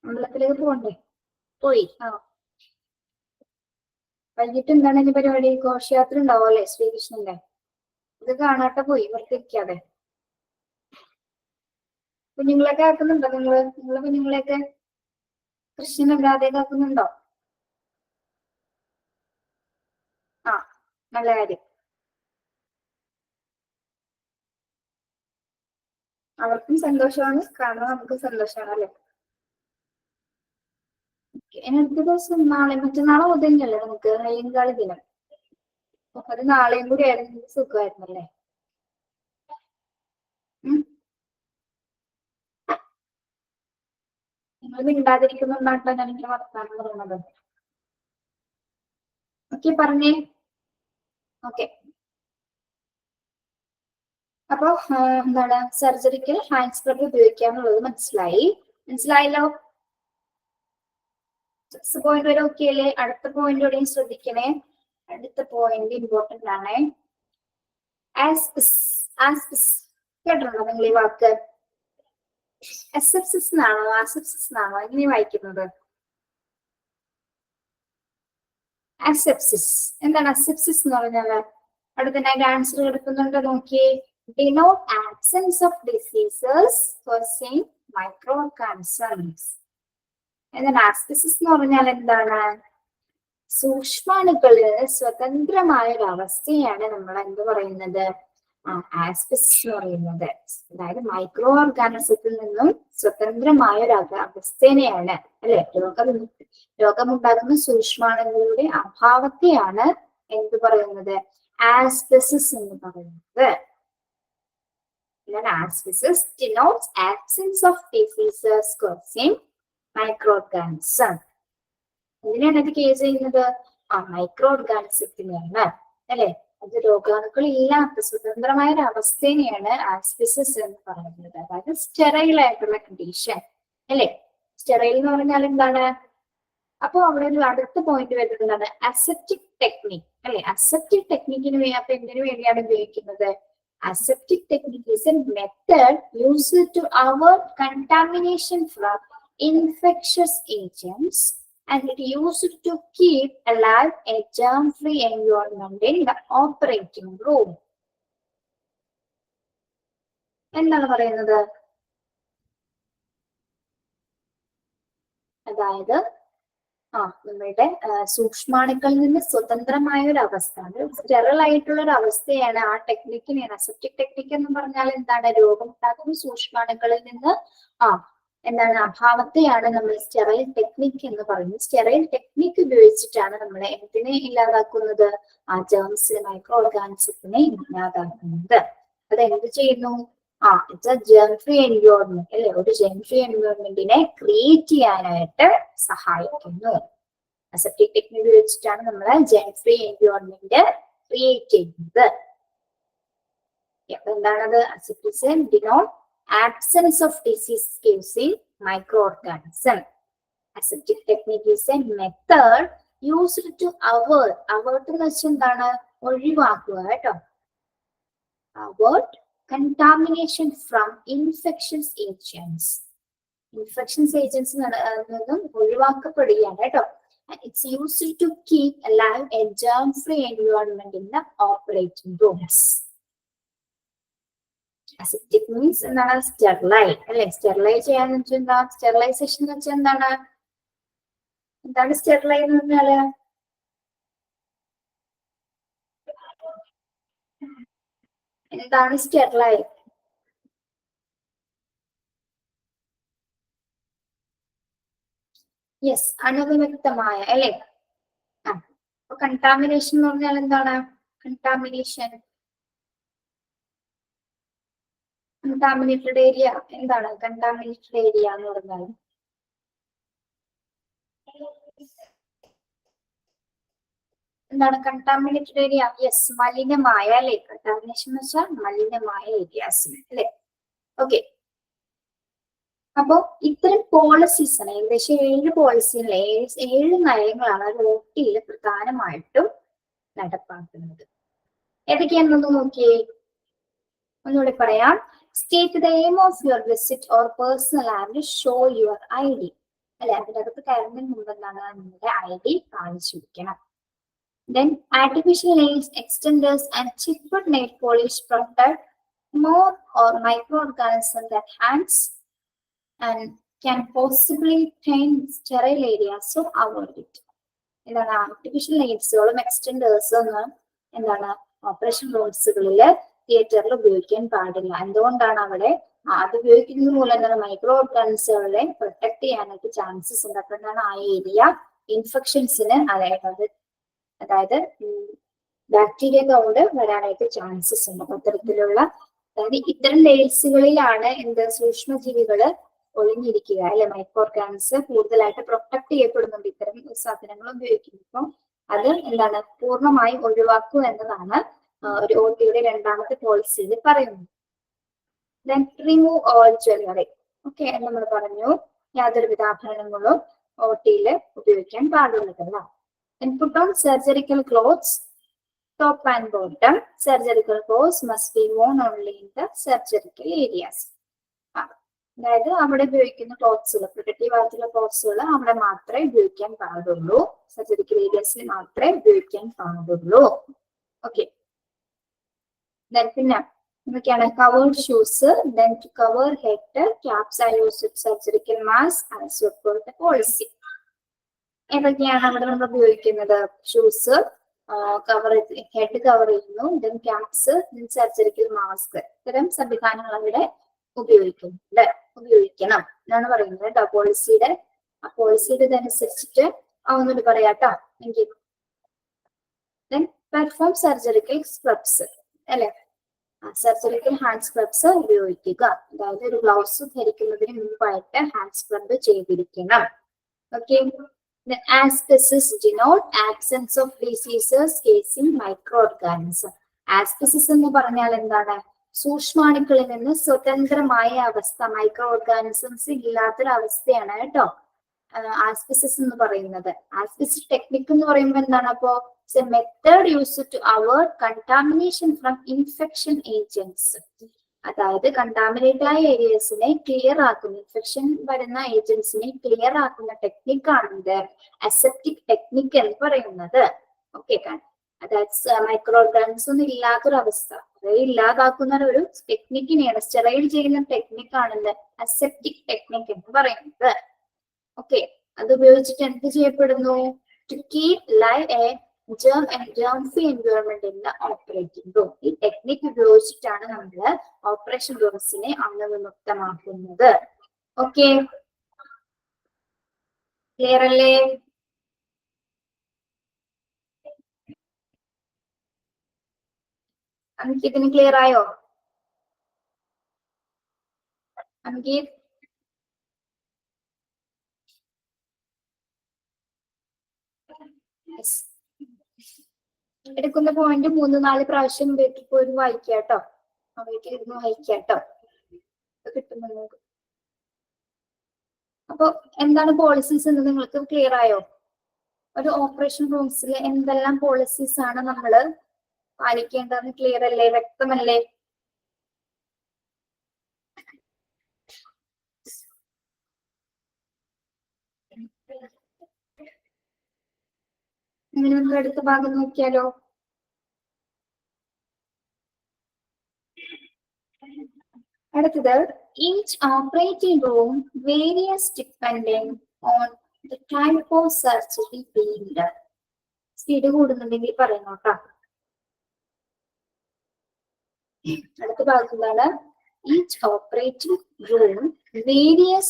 അമ്പലത്തിലേക്ക് പോകണ്ടേ? പോയി. ആ, വൈകിട്ട് എന്താണ് ഇനി പരിപാടി? ഘോഷയാത്ര ഉണ്ടാവും അല്ലെ ശ്രീകൃഷ്ണന്റെ? ഇത് കാണാട്ടെ പോയി വെറുതെ. കുഞ്ഞുങ്ങളെയൊക്കെ ആക്കുന്നുണ്ടോ നിങ്ങള് കുഞ്ഞുങ്ങളെയൊക്കെ കൃഷ്ണനല്ലാതെ ആക്കുന്നുണ്ടോ? ആ, നല്ല കാര്യം. അവർക്കും സന്തോഷമാണ്, കാണുമ്പോൾ നമുക്ക് സന്തോഷമാണ് അല്ലെ? ഇനി അടുത്ത ദിവസം നാളെ മറ്റന്നാളെ ഉദയല്ലേ നമുക്ക് അയ്യങ്കാളി ദിനം. അപ്പൊ അത് നാളെയും കൂടി ആയിരുന്നു സുഖമായിരുന്നല്ലേ? നിങ്ങൾ മിണ്ടാതിരിക്കുന്നുണ്ടാട്ടോ ഞാൻ ഇങ്ങനെ വർത്താനം പറയുന്നത്. ഓക്കെ, പറഞ്ഞേ. ഓക്കെ, അപ്പൊ എന്താണ് സർജറിക്ക് ഹാൻഡ് സ്ക്രബ് ഉപയോഗിക്കാന്നുള്ളത് മനസ്സിലായല്ലോ? 6 പോയിന്റ് വരെ ഓക്കെ അല്ലേ? അടുത്ത പോയിന്റോടെയും ശ്രദ്ധിക്കണേ. അടുത്ത പോയിന്റ് ഇമ്പോർട്ടന്റ് ആണ്. കേട്ടിട്ടുണ്ടോ നിങ്ങൾ ഈ വാക്ക്? അസെപ്സിസ് എന്നാണോ ആസെപ്സിസ് എന്നാണോ എങ്ങനെ വായിക്കുന്നത്? അസെപ്സിസ്. എന്താണ് അസെപ്സിസ് എന്ന് പറഞ്ഞാല്? അടുത്തതിന്റെ ആൻസർ എടുക്കുന്നുണ്ട് നോക്കിയേ. Denote absence of diseases causing microorganisms. എന്താണ് ആസ്പിസിസ് എന്ന് പറഞ്ഞാൽ? എന്താണ് സൂക്ഷ്മാണുക്കളിൽ സ്വതന്ത്രമായ ഒരു അവസ്ഥയാണ് നമ്മൾ എന്ത് പറയുന്നത്? ആസ്പിസിസ് എന്ന് പറയുന്നത്. അതായത് മൈക്രോ ഓർഗാനിസത്തിൽ നിന്നും സ്വതന്ത്രമായ ഒരു അവസ്ഥേനെയാണ് അല്ലെ? രോഗമുണ്ടാകുന്ന സൂക്ഷ്മാണുക്കളുടെ അഭാവത്തെയാണ് എന്ത് പറയുന്നത്? ആസ്പിസിസ് എന്ന് പറയുന്നത്. Aspesis denotes absence of diseases causing microorganism. എന്തിനാണ് ഇത് കേസ് ചെയ്യുന്നത്? മൈക്രോ ഓർഗാനിസത്തിനെയാണ് അല്ലെ? അത് രോഗാണുക്കൾ ഇല്ലാത്ത സ്വതന്ത്രമായ ഒരു അവസ്ഥേനെയാണ് ആസ്പിസിസ് എന്ന് പറയുന്നത്. അതായത് സ്റ്റെറൈൽ ആയിട്ടുള്ള കണ്ടീഷൻ അല്ലെ? സ്റ്റെറൈൽ എന്ന് പറഞ്ഞാൽ എന്താണ്? അപ്പൊ അവിടെ ഒരു അടുത്ത പോയിന്റ് വരുന്നതാണ് അസെപ്റ്റിക് ടെക്നിക് അല്ലെ? അസെപ്റ്റിക് ടെക്നിക്കിന് അപ്പൊ എന്തിനു വേണ്ടിയാണ് ഉപയോഗിക്കുന്നത്? Aseptic technique is a method used to avoid contamination from infectious agents, and it used to keep alive a germ-free environment in the operating room. എന്താണ് പറയുന്നത്? അതായത് നമ്മളുടെ സൂക്ഷ്മാണുക്കളിൽ നിന്ന് സ്വതന്ത്രമായ ഒരു അവസ്ഥ, അത് സ്റ്റെറൽ ആയിട്ടുള്ള ഒരു അവസ്ഥയാണ് ആ ടെക്നിക്കിനെയാണ് അസെപ്റ്റിക് ടെക്നിക്ക് എന്ന് പറഞ്ഞാൽ. എന്താണ്? രോഗമുണ്ടാക്കുന്ന സൂക്ഷ്മാണുക്കളിൽ നിന്ന് എന്താണ് അഭാവത്തെയാണ് നമ്മൾ സ്റ്റെറൈൽ ടെക്നിക്ക് എന്ന് പറയുന്നത്. സ്റ്റെറൈൽ ടെക്നിക്ക് ഉപയോഗിച്ചിട്ടാണ് നമ്മൾ എന്തിനെ ഇല്ലാതാക്കുന്നത്? ജേംസിനെ, മൈക്രോ ഓർഗാനിസത്തിനെ ഇല്ലാതാക്കുന്നത്. അത് എന്ത് ചെയ്യുന്നു? It's A germ free environment അല്ലെ? ഒരു ജേം ഫ്രീ എൻവയോൺമെന്റിനെ ക്രിയേറ്റ് ചെയ്യാനായിട്ട് സഹായിക്കുന്നു. അസെപ്റ്റിക് ടെക്നിക്ക് ഉപയോഗിച്ചിട്ടാണ് നമ്മൾ ജേം ഫ്രീ എൻവയോൺമെന്റ് ക്രിയേറ്റ് ചെയ്യുന്നത്. അപ്പൊ എന്താണത്? Asepsis denote absence of disease causing microorganism. Aseptic technique is a method used to avoid. Avoid എന്ന് വെച്ചാൽ എന്താണ്? ഒഴിവാക്കുക കേട്ടോ. Avoid contamination from infectious agents. Infectious agents നിന്നും ഒഴിവാക്കപ്പെടുകയാണ് കേട്ടോ. It's used to keep alive a germ-free environment in the operating rooms. Aseptic means എന്താണ്? സ്റ്റെറിലൈൻ അല്ലെ? സ്റ്റെറിലൈസ് ചെയ്യാന്ന് വെച്ചാൽ എന്താ? സ്റ്റെറിലൈസേഷൻ എന്ന് വെച്ചാൽ എന്താണ്? എന്താണ് സ്റ്റെറിലൈൻ എന്ന് പറഞ്ഞാല്? എന്താണ് സ്റ്റെറിലൈൻ? യെസ്, അണുവിമുക്തമായ അല്ലെ? ആ, അപ്പൊ കണ്ടാമിനേഷൻ എന്ന് പറഞ്ഞാൽ എന്താണ്? Contamination, contaminated area. എന്താണ് കണ്ടാമിനേറ്റഡ് ഏരിയ എന്ന് പറഞ്ഞാൽ? എന്താണ് കണ്ടാമിനേറ്റഡ് ഏരിയ? യെസ്, മലിനമായ അല്ലെ? കണ്ടാമിനേഷൻ എന്ന് വെച്ചാൽ മലിനമായ ഏരിയാസിന് അല്ലെ? ഓക്കെ. അപ്പോ ഇത്തരം പോളിസീസ് ആണ്, ഏകദേശം 7 പോളിസികളെ 7 നയങ്ങളാണ് OT പ്രധാനമായിട്ടും നടപ്പാക്കുന്നത്. ഏതൊക്കെയാണെന്നൊന്ന് നോക്കിയേ. ഒന്നുകൂടി പറയാം. State the aim of your visit or personal and show your ID അല്ലെ? അതിനകത്ത് കയറുന്നതിന് മുമ്പ് എന്താണ്? നിങ്ങളുടെ ID കാണിച്ചിരിക്കണം. Then artificial nails, extenders and chipped nail polish protect more or microorganisms that hands and can possibly taint sterile areas, so avoid it. എന്താണ്? ആർട്ടിഫിഷ്യൽ നെയിൽസുകളും എക്സ്റ്റൻഡേഴ്സും ഒന്നും എന്താണ് ഓപ്പറേഷൻ റൂംസുകളിൽ തിയേറ്ററിൽ ഉപയോഗിക്കാൻ പാടില്ല. എന്തുകൊണ്ടാണ്? അവിടെ അത് ഉപയോഗിക്കുന്നത് മൂലം എന്താണ്? മൈക്രോ ഓർഗാനിസങ്ങളെ പ്രൊട്ടക്ട് ചെയ്യാനായിട്ട് ചാൻസസ് ഉണ്ട്. അപ്പൊ എന്താണ്? ആ ഏരിയ ഇൻഫെക്ഷൻസിന് അതായത് ബാക്ടീരിയ കൊണ്ട് വരാനായിട്ട് ചാൻസസ് ഉണ്ട്. അപ്പൊ ഇത്തരത്തിലുള്ള ഇത്തരം നെയിൽസുകളിലാണ് എന്ത് സൂക്ഷ്മജീവികള് ഒളിഞ്ഞിരിക്കുക അല്ലെ? മൈക്രോ ഓർഗാനിസം കൂടുതലായിട്ട് പ്രൊട്ടക്ട് ചെയ്യപ്പെടുന്നുണ്ട് ഇത്തരം സാധനങ്ങൾ ഉപയോഗിക്കുന്നു. അപ്പം അത് എന്താണ്? പൂർണ്ണമായും ഒഴിവാക്കുക എന്നതാണ് ഒരു OTയുടെ രണ്ടാമത്തെ പോളിസിയിൽ പറയുന്നത്. Then remove all jewelry. Okay, നമ്മൾ പറഞ്ഞു യാതൊരുവിധ ആഭരണങ്ങളും OTയിൽ ഉപയോഗിക്കാൻ പാടുള്ളതല്ല. Then put on surgical clothes, top and bottom. Surgical clothes must be worn only in the surgical areas. അതായത് അവിടെ ഉപയോഗിക്കുന്ന ക്ലോത്ത്സുകൾ, പ്രൊട്ടക്റ്റീവ് ആയിട്ടുള്ള ക്ലോത്ത്സുകൾ അവിടെ മാത്രമേ ഉപയോഗിക്കാൻ പാടുള്ളൂ. സർജിക്കൽ ഏരിയസിൽ മാത്രമേ ഉപയോഗിക്കാൻ പാടുള്ളൂ. ഓക്കെ. പിന്നെ എന്തൊക്കെയാണ്? Covered shoes, then to cover head, caps are used with surgical mask as per the policy. ഏതൊക്കെയാണ് അവിടെ നമ്മൾ ഉപയോഗിക്കുന്നത്? ഷൂസ് കവർ, ഹെഡ് കവർ ചെയ്യുന്നു, then caps, then surgical mask. ഇത്തരം സംവിധാനങ്ങൾ അവിടെ ഉപയോഗിക്കണം എന്നാണ് പറയുന്നത് കേട്ടോ. പോളിസിയുടെ ഇതനുസരിച്ചിട്ട് ഒന്നുകൂടി പറയാട്ടോ. എനിക്ക് ദെൻ പെർഫോം സർജിക്കൽ സ്ക്രബ്സ് അല്ലെ? സർജിക്കൽ ഹാൻഡ് സ്ക്രബ്സ് ഉപയോഗിക്കുക. അതായത് ഒരു ഗ്ലൗസ് ധരിക്കുന്നതിന് മുമ്പായിട്ട് ഹാൻഡ് സ്ക്രബ് ചെയ്തിരിക്കണം. Okay. The asbestos denote absence of diseases causing microorganisms. Asbestos എന്ന് പറഞ്ഞാൽ എന്താണ്? സൂക്ഷ്മാണുക്കളിൽ നിന്ന് സ്വതന്ത്രമായ അവസ്ഥ, മൈക്രോ ഓർഗാനിസംസ് ഇല്ലാത്തൊരു അവസ്ഥയാണ് കേട്ടോ ആസ്ബെസ്റ്റോസ് എന്ന് പറയുന്നത്. ആസ്ബെസ്റ്റോസ് ടെക്നിക് എന്ന് പറയുമ്പോൾ എന്താണ്? അപ്പോ method use to avoid contamination from infection agents. അതായത് കണ്ടാമിനേറ്റഡ് ആയ ഏരിയസിനെ ക്ലിയർ ആക്കുന്ന, ഇൻഫെക്ഷൻ വരുന്ന ഏജൻസിനെ ക്ലിയർ ആക്കുന്ന ടെക്നിക്കാണ് അസെപ്റ്റിക് ടെക്നിക് എന്ന് പറയുന്നത്. ഓക്കെ. അതായത് മൈക്രോ ഓർഗാനിസം ഒന്നും ഇല്ലാത്തൊരവസ്ഥ ഇല്ലാതാക്കുന്ന ഒരു ടെക്നിക്കിനെയാണ്, സ്റ്റെറൈൽ ചെയ്യുന്ന ടെക്നിക്കാണ് അസെപ്റ്റിക് ടെക്നിക് എന്ന് പറയുന്നത്. ഓക്കെ. അത് ഉപയോഗിച്ചിട്ട് എന്ത് ചെയ്യപ്പെടുന്നു? To keep live a germ and germ-free environment in the operating room. ഈ ടെക്നിക് ഉപയോഗിച്ചിട്ടാണ് നമ്മൾ ഓപ്പറേഷൻ റൂംസിനെ അണുവിമുക്തമാക്കുന്നത്. ഓക്കെ, ക്ലിയർ അല്ലേ? അങ്കിതിന് ക്ലിയർ ആയോ? അങ്കിത് എടുക്കുന്ന പോയിന്റ് 3-4 പ്രാവശ്യം വീട്ടിൽ പോയി വായിക്കാട്ടോ. വീട്ടിലിരുന്ന് വായിക്കാട്ടോ, കിട്ടുന്നു നിങ്ങൾക്ക്. അപ്പൊ എന്താണ് പോളിസീസ് എന്ന് നിങ്ങൾക്ക് ക്ലിയർ ആയോ? ഒരു ഓപ്പറേഷൻ റൂംസിൽ എന്തെല്ലാം പോളിസീസ് ആണ് നമ്മൾ പാലിക്കേണ്ടതെന്ന് ക്ലിയർ അല്ലേ? വ്യക്തമല്ലേ? ഇങ്ങനെ നമുക്ക് അടുത്ത ഭാഗം നോക്കിയാലോ? അടുത്തത് each operating room varies depending on the type of surgery being done. Speed കൂടുന്നുണ്ടെങ്കിൽ പറയുന്നു കേട്ടോ. അടുത്ത ഭാഗത്താണ് each operating room varies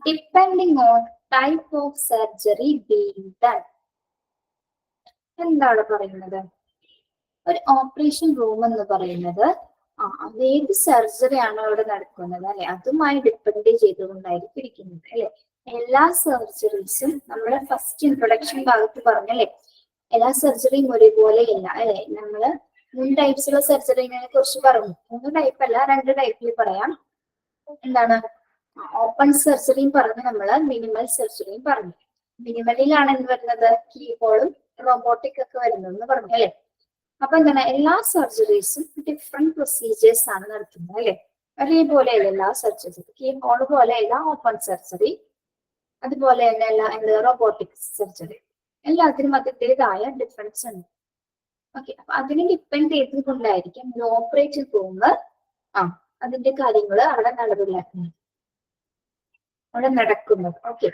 depending on type of surgery being done. എന്താണ് പറയുന്നത്? ഒരു ഓപ്പറേഷൻ റൂം എന്ന് പറയുന്നത് അത് ഏത് സർജറി ആണോ അവിടെ നടക്കുന്നത് അല്ലെ, അതുമായി ഡിപ്പെൻഡ് ചെയ്തുകൊണ്ടായിരിക്കും ഇരിക്കുന്നത് അല്ലെ. എല്ലാ സർജറീസും നമ്മുടെ ഫസ്റ്റ് ഇൻട്രൊഡക്ഷൻ ഭാഗത്ത് പറഞ്ഞല്ലേ, എല്ലാ സർജറിയും ഒരുപോലെയല്ല അല്ലെ. നമ്മള് 3 ടൈപ്സുള്ള സർജറിനെ കുറിച്ച് പറഞ്ഞു. 3 ടൈപ്പ് അല്ല, 2 ടൈപ്പിൽ പറയാം. എന്താണ്? ഓപ്പൺ സർജറിയും പറഞ്ഞു, നമ്മള് മിനിമൽ സർജറിയും പറഞ്ഞു. മിനിമലിലാണ് എന്ത് വരുന്നത്? കീഹോളും റോബോട്ടിക് ഒക്കെ വരുന്നതെന്ന് പറഞ്ഞു അല്ലെ. അപ്പൊ എന്താണ്, എല്ലാ സർജറീസും ഡിഫറെന്റ് പ്രൊസീജിയേഴ്സ് ആണ് നടത്തുന്നത് അല്ലെ. ഒരേപോലെയല്ല എല്ലാ സർജറി. കീഹോൾ പോലെയല്ല ഓപ്പൺ സർജറി, അതുപോലെ തന്നെ എല്ലാ റോബോട്ടിക് സർജറി, എല്ലാത്തിനും അതിൻ്റെതായ ഡിഫറൻസ് ഉണ്ട്. ഓക്കെ, അപ്പൊ അതിനെ ഡിപ്പെൻഡ് ചെയ്തുകൊണ്ടായിരിക്കും ഒരു ഓപ്പറേറ്റിംഗ് റൂം അതിന്റെ കാര്യങ്ങൾ അവിടെ നടക്കുന്നത്. ഓക്കെ,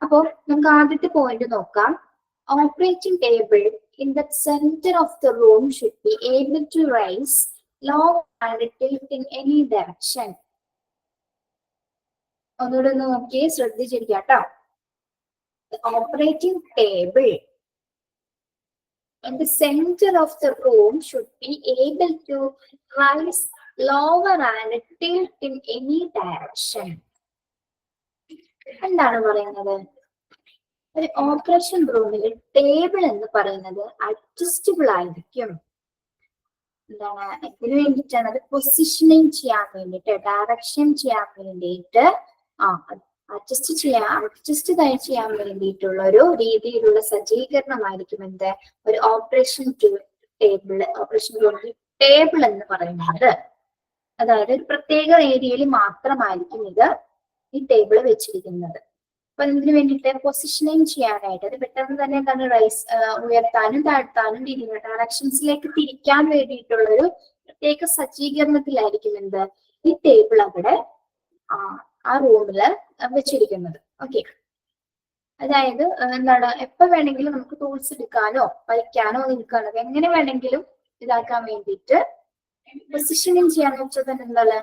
അപ്പൊ നമുക്ക് ആദ്യത്തെ പോയിന്റ് നോക്കാം. Operating table in the center of the room should be able to rise, lower and tilt in any direction. ഒന്നുകൂടെ നോക്കി ശ്രദ്ധിച്ചിരിക്കാം കേട്ടോ. The operating table in the center of the room should be able to rise, lower and tilt in any direction. എന്താണ് പറയുന്നത്? ഒരു ഓപ്പറേഷൻ റൂമിൽ ടേബിൾ എന്ന് പറയുന്നത് അഡ്ജസ്റ്റബിൾ ആയിരിക്കും. എന്താണ്, ഇതിനു വേണ്ടിയിട്ടാണ്? അത് പൊസിഷനിങ് ചെയ്യാൻ വേണ്ടിയിട്ട്, ഡയറക്ഷൻ ചെയ്യാൻ വേണ്ടിയിട്ട്, അഡ്ജസ്റ്റ് ചെയ്യാൻ വേണ്ടിയിട്ടുള്ള ഒരു രീതിയിലുള്ള സജ്ജീകരണമായിരിക്കും എന്ത്, ഒരു ഓപ്പറേഷൻ റൂമിൽ ടേബിൾ എന്ന് പറയുന്നത്. അതായത് ഒരു പ്രത്യേക ഏരിയയിൽ മാത്രമായിരിക്കും ഈ ടേബിൾ വെച്ചിരിക്കുന്നത്. അപ്പൊ ഇതിന് വേണ്ടിയിട്ട് പൊസിഷനിങ് ചെയ്യാനായിട്ട്, അത് പെട്ടെന്ന് തന്നെ എന്താണ് ഉയർത്താനും താഴ്ത്താനും ഡയറക്ഷൻസിലേക്ക് തിരിക്കാൻ വേണ്ടിയിട്ടുള്ള ഒരു പ്രത്യേക സജ്ജീകരണത്തിലായിരിക്കും എന്ത്, ഈ ടേബിൾ അവിടെ ആ റൂമില് വെച്ചിരിക്കുന്നത്. ഓക്കെ, അതായത് എന്താണ്, എപ്പോ വേണമെങ്കിലും നമുക്ക് ടൂൾസ് എടുക്കാനോ വലിക്കാനോ നിൽക്കാനോ എങ്ങനെ വേണമെങ്കിലും ഇതാക്കാൻ വേണ്ടിയിട്ട് പൊസിഷനിങ് ചെയ്യാന്ന് വെച്ചാൽ തന്നെ എന്താണ്,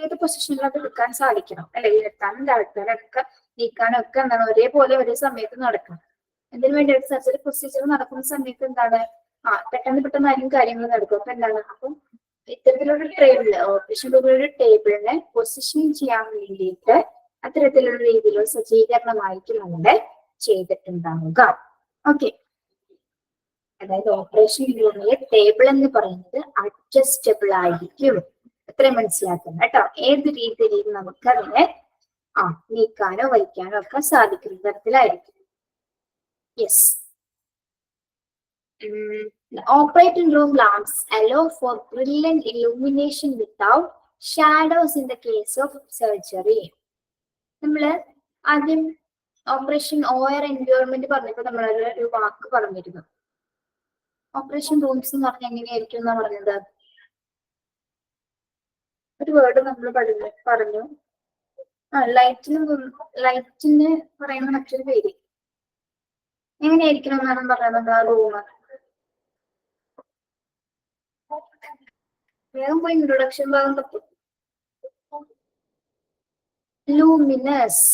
ഏത് പൊസിഷനിലും അത് എടുക്കാൻ സാധിക്കണം അല്ലെ. ഉയർത്താനും താഴ്ത്താനും ഒക്കെ നീക്കാനും ഒക്കെ എന്താണ് ഒരേപോലെ ഒരേ സമയത്ത് നടക്കണം. ഇതിനു വേണ്ടി ഒരു സർജറി പ്രൊസീജിയർ നടക്കുന്ന സമയത്ത് എന്താണ്, പെട്ടെന്നായിരിക്കും കാര്യങ്ങൾ നടക്കും. അപ്പൊ എന്താണ്, അപ്പം ഇത്തരത്തിലുള്ള ടേബിള്, ഓപ്പറേഷൻ റൂമിലൊരു ടേബിളിനെ പൊസിഷനിങ് ചെയ്യാൻ വേണ്ടിയിട്ട് അത്തരത്തിലുള്ള രീതിയിലുള്ള സജ്ജീകരണമായിരിക്കും നമ്മുടെ ചെയ്തിട്ടുണ്ടാവുക. ഓക്കെ, അതായത് ഓപ്പറേഷൻ റൂമിലെ ടേബിൾ എന്ന് പറയുന്നത് അഡ്ജസ്റ്റബിൾ ആയിരിക്കും. അത്രയും മനസ്സിലാക്കണം കേട്ടോ. ഏത് രീതിയിൽ നമുക്ക് അതിനെ നീക്കാനോ വലിക്കാനോ ഒക്കെ സാധിക്കുന്ന തരത്തിലായിരിക്കും. Yes, operating room lamps allow for brilliant illumination without shadows in the case of surgery. നമ്മള് ആദ്യം ഓപ്പറേഷൻ OR എൻവയോൺമെന്റ് പറഞ്ഞപ്പോ നമ്മളൊരു വാക്ക് പറഞ്ഞിരുന്നു. ഓപ്പറേഷൻ റൂംസ് എന്ന് പറഞ്ഞാൽ എങ്ങനെയായിരിക്കും എന്നാ പറഞ്ഞത്? ഒരു വേർഡ് നമ്മൾ പറഞ്ഞു. ലൈറ്റിന് പറയുന്ന മറ്റൊരു പേര് എങ്ങനെയായിരിക്കണം എന്നാണ് പറയുന്നത്? ആ റൂം വേഗം പോയി ഇൻട്രൊഡക്ഷൻ ഭാഗം പറ്റും. Luminous.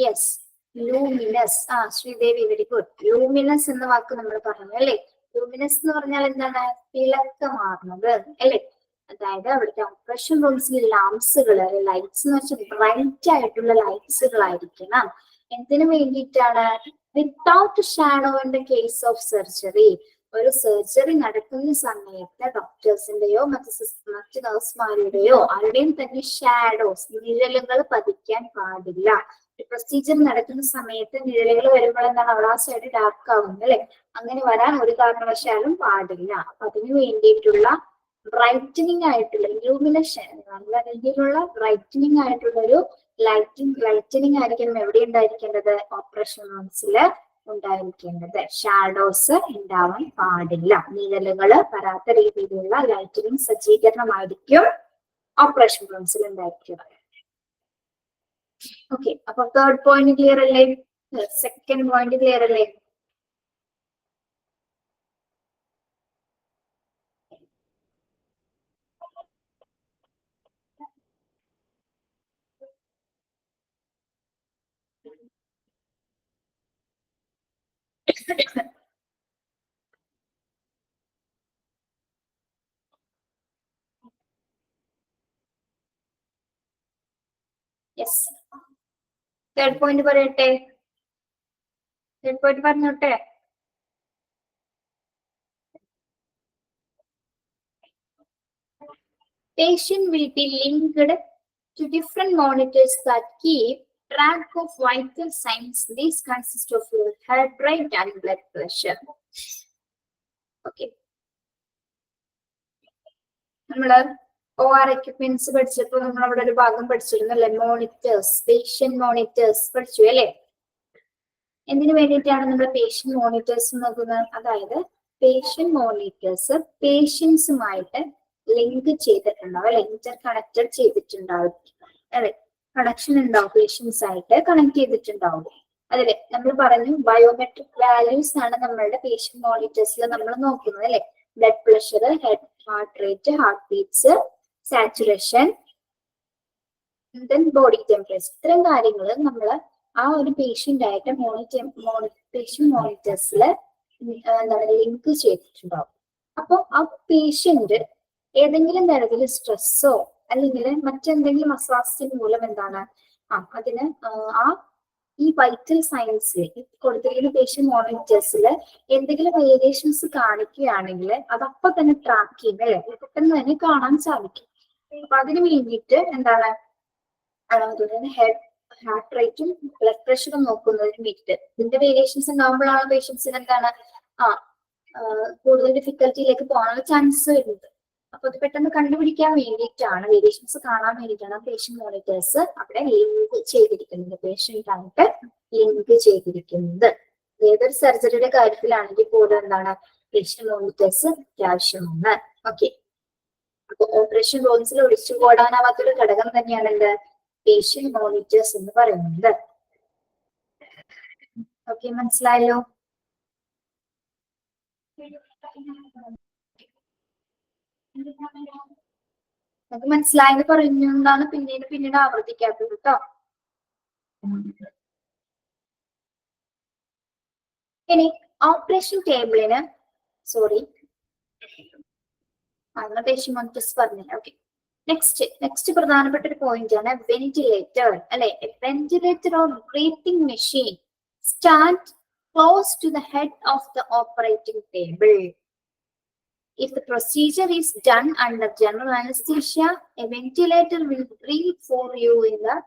Yes, luminous. Sridevi, very good. Luminous എന്ന വാക്ക് നമ്മൾ പറഞ്ഞു അല്ലെ. ലൂമിനസ് എന്ന് പറഞ്ഞാൽ എന്താണ്? തിളക്കമാർന്നത് അല്ലെ. അതായത് അവിടുത്തെ ഓപ്പറേഷൻ റൂംസിലെ ലാംപ്സുകള്, ലൈറ്റ്സ് എന്ന് വെച്ചാൽ ബ്രൈറ്റ് ആയിട്ടുള്ള ലൈറ്റ്സുകളായിരിക്കണം. എന്തിനു വേണ്ടിയിട്ടാണ്? Without shadow in the case of surgery. ഒരു സർജറി നടക്കുന്ന സമയത്ത് ഡോക്ടേഴ്സിന്റെയോ മറ്റ് നഴ്സുമാരുടെയോ ആരുടെയും തന്നെ ഷാഡോസ്, നിഴലുകൾ പതിക്കാൻ പാടില്ല. ഒരു പ്രൊസീജിയർ നടക്കുന്ന സമയത്ത് നിഴലുകൾ വരുമ്പോൾ എന്താണ്, അവിടെ ആ സൈഡ് ഡാർക്ക് ആവുന്നത് അല്ലെ. അങ്ങനെ വരാൻ ഒരു കാരണവശാലും പാടില്ല. അപ്പൊ അതിനു വേണ്ടിയിട്ടുള്ള ബ്രൈറ്റനിങ് ആയിട്ടുള്ള ഇലൂമിനേഷൻ, നല്ല രീതിയിലുള്ള ബ്രൈറ്റനിങ് ആയിട്ടുള്ള ഒരു ലൈറ്റനിങ് ആയിരിക്കണം എവിടെ ഉണ്ടായിരിക്കേണ്ടത്? ഓപ്പറേഷൻ റൂംസില് ഉണ്ടായിരിക്കേണ്ടത്. ഷാഡോസ് ഉണ്ടാവാൻ പാടില്ല. നിഴലുകള് വരാത്ത രീതിയിലുള്ള ലൈറ്റനിങ് സജ്ജീകരണമായിരിക്കും ഓപ്പറേഷൻ റൂംസിൽ ഉണ്ടായിരിക്കുക. ഓക്കെ, അപ്പൊ തേർഡ് പോയിന്റ് ക്ലിയർ അല്ലേ? സെക്കൻഡ് പോയിന്റ് ക്ലിയർ അല്ലേ? യെസ്, തേർഡ് പോയിന്റ് പറയട്ടെ? തേർഡ് പോയിന്റ് പറഞ്ഞോട്ടെ? Patient will be linked to different monitors that keep track of vital signs. These consist of your heart rate and blood pressure. Okay. നമ്മള് OR equipments പഠിച്ചപ്പോൾ നമ്മൾ അവിടെ ഒരു ഭാഗം പഠിച്ചിരുന്നു അല്ലെ? മോണിറ്റേഴ്സ്, പേഷ്യന്റ് മോണിറ്റേഴ്സ് പഠിച്ചു അല്ലെ? എന്തിനു വേണ്ടിയിട്ടാണ് നമ്മൾ പേഷ്യന്റ് മോണിറ്റേഴ്സ് നോക്കുന്നത്? അതായത് പേഷ്യന്റ് മോണിറ്റേഴ്സ് പേഷ്യൻസുമായിട്ട് ലിങ്ക് ചെയ്തിട്ടുണ്ടാവും അല്ലെ? ഇന്റർ കണക്റ്റഡ് ചെയ്തിട്ടുണ്ടാവും അല്ലെ? കണക്ഷൻ ഉണ്ടാവും, പേഷ്യൻസ് ആയിട്ട് കണക്ട് ചെയ്തിട്ടുണ്ടാവും. അതല്ലേ നമ്മൾ പറഞ്ഞു ബയോമെട്രിക് വാല്യൂസ് ആണ് നമ്മളുടെ പേഷ്യന്റ് മോണിറ്റേഴ്സിൽ നമ്മൾ നോക്കുന്നത് അല്ലെ? Blood pressure, heart rate, heart beats, saturation, body temperature, ഇത്തരം കാര്യങ്ങൾ നമ്മൾ ആ ഒരു പേഷ്യന്റ് ആയിട്ട് പേഷ്യന്റ് മോണിറ്റേഴ്സിൽ എന്താണ് ലിങ്ക് ചെയ്തിട്ടുണ്ടാവും. അപ്പൊ ആ പേഷ്യന്റ് ഏതെങ്കിലും തരത്തിൽ സ്ട്രെസ്സോ അല്ലെങ്കിൽ മറ്റെന്തെങ്കിലും അസ്വാസ്ഥ്യം മൂലം എന്താണ് അതിന് ഈ വൈറ്റൽ സയൻസ് കൊടുത്തിരിക്കുന്ന പേഷ്യന്റ് മോണിറ്റേഴ്സിൽ എന്തെങ്കിലും വേരിയേഷൻസ് കാണിക്കുകയാണെങ്കിൽ അത് അപ്പൊ തന്നെ ട്രാക്ക് ചെയ്യും അല്ലെ? പെട്ടെന്ന് തന്നെ കാണാൻ സാധിക്കും. അപ്പൊ അതിന് വേണ്ടിയിട്ട് എന്താണ് അതുപോലെ ഹാർട്ട് റേറ്റും ബ്ലഡ് പ്രഷറും നോക്കുന്നതിന് വേണ്ടിയിട്ട് ഇതിന്റെ വേരിയേഷൻസ് ഉണ്ടാകുമ്പോഴാണ് പേഷ്യൻസിന് എന്താണ് കൂടുതൽ ഡിഫിക്കൽറ്റിയിലേക്ക് പോകാനുള്ള ചാൻസസ് വരുന്നത്. അപ്പൊ അത് പെട്ടെന്ന് കണ്ടുപിടിക്കാൻ വേണ്ടിയിട്ടാണ്, വേരിയേഷൻസ് കാണാൻ വേണ്ടിയിട്ടാണ് പേഷ്യന്റ് മോണിറ്റേഴ്സ് അവിടെ ലിങ്ക് ചെയ്തിരിക്കുന്നത്, പേഷ്യന്റ് ആയിട്ട് ലിങ്ക് ചെയ്തിരിക്കുന്നത്. ഏതൊരു സർജറിയുടെ കാര്യത്തിലാണെങ്കിൽ പോലും എന്താണ് പേഷ്യന്റ് മോണിറ്റേഴ്സ് അത്യാവശ്യമാണ്. ഓക്കെ, അപ്പൊ ഓപ്പറേഷൻ റൂംസിൽ ഒഴിച്ചുകൂടാനാവാത്തൊരു ഘടകം തന്നെയാണ് എന്ത് പേഷ്യന്റ് മോണിറ്റേഴ്സ് എന്ന് പറയുന്നത്. ഓക്കെ, മനസ്സിലായല്ലോ? നമുക്ക് മനസ്സിലായെന്ന് പറയുന്നതാണ് പിന്നീട് ആവർത്തിക്കാത്തത് കേട്ടോ. ഇനി ഓപ്പറേഷൻ ടേബിളിന് പേഷ്യന്റ് മോണിറ്റേഴ്സ് പറഞ്ഞില്ല. ഓക്കെ, നെക്സ്റ്റ് പ്രധാനപ്പെട്ട ഒരു പോയിന്റ് ആണ് വെന്റിലേറ്റർ അല്ലെ? Ventilator or breathing machine stand close to the head of the operating table. If the procedure is done under general anesthesia, a ventilator will breathe for you in the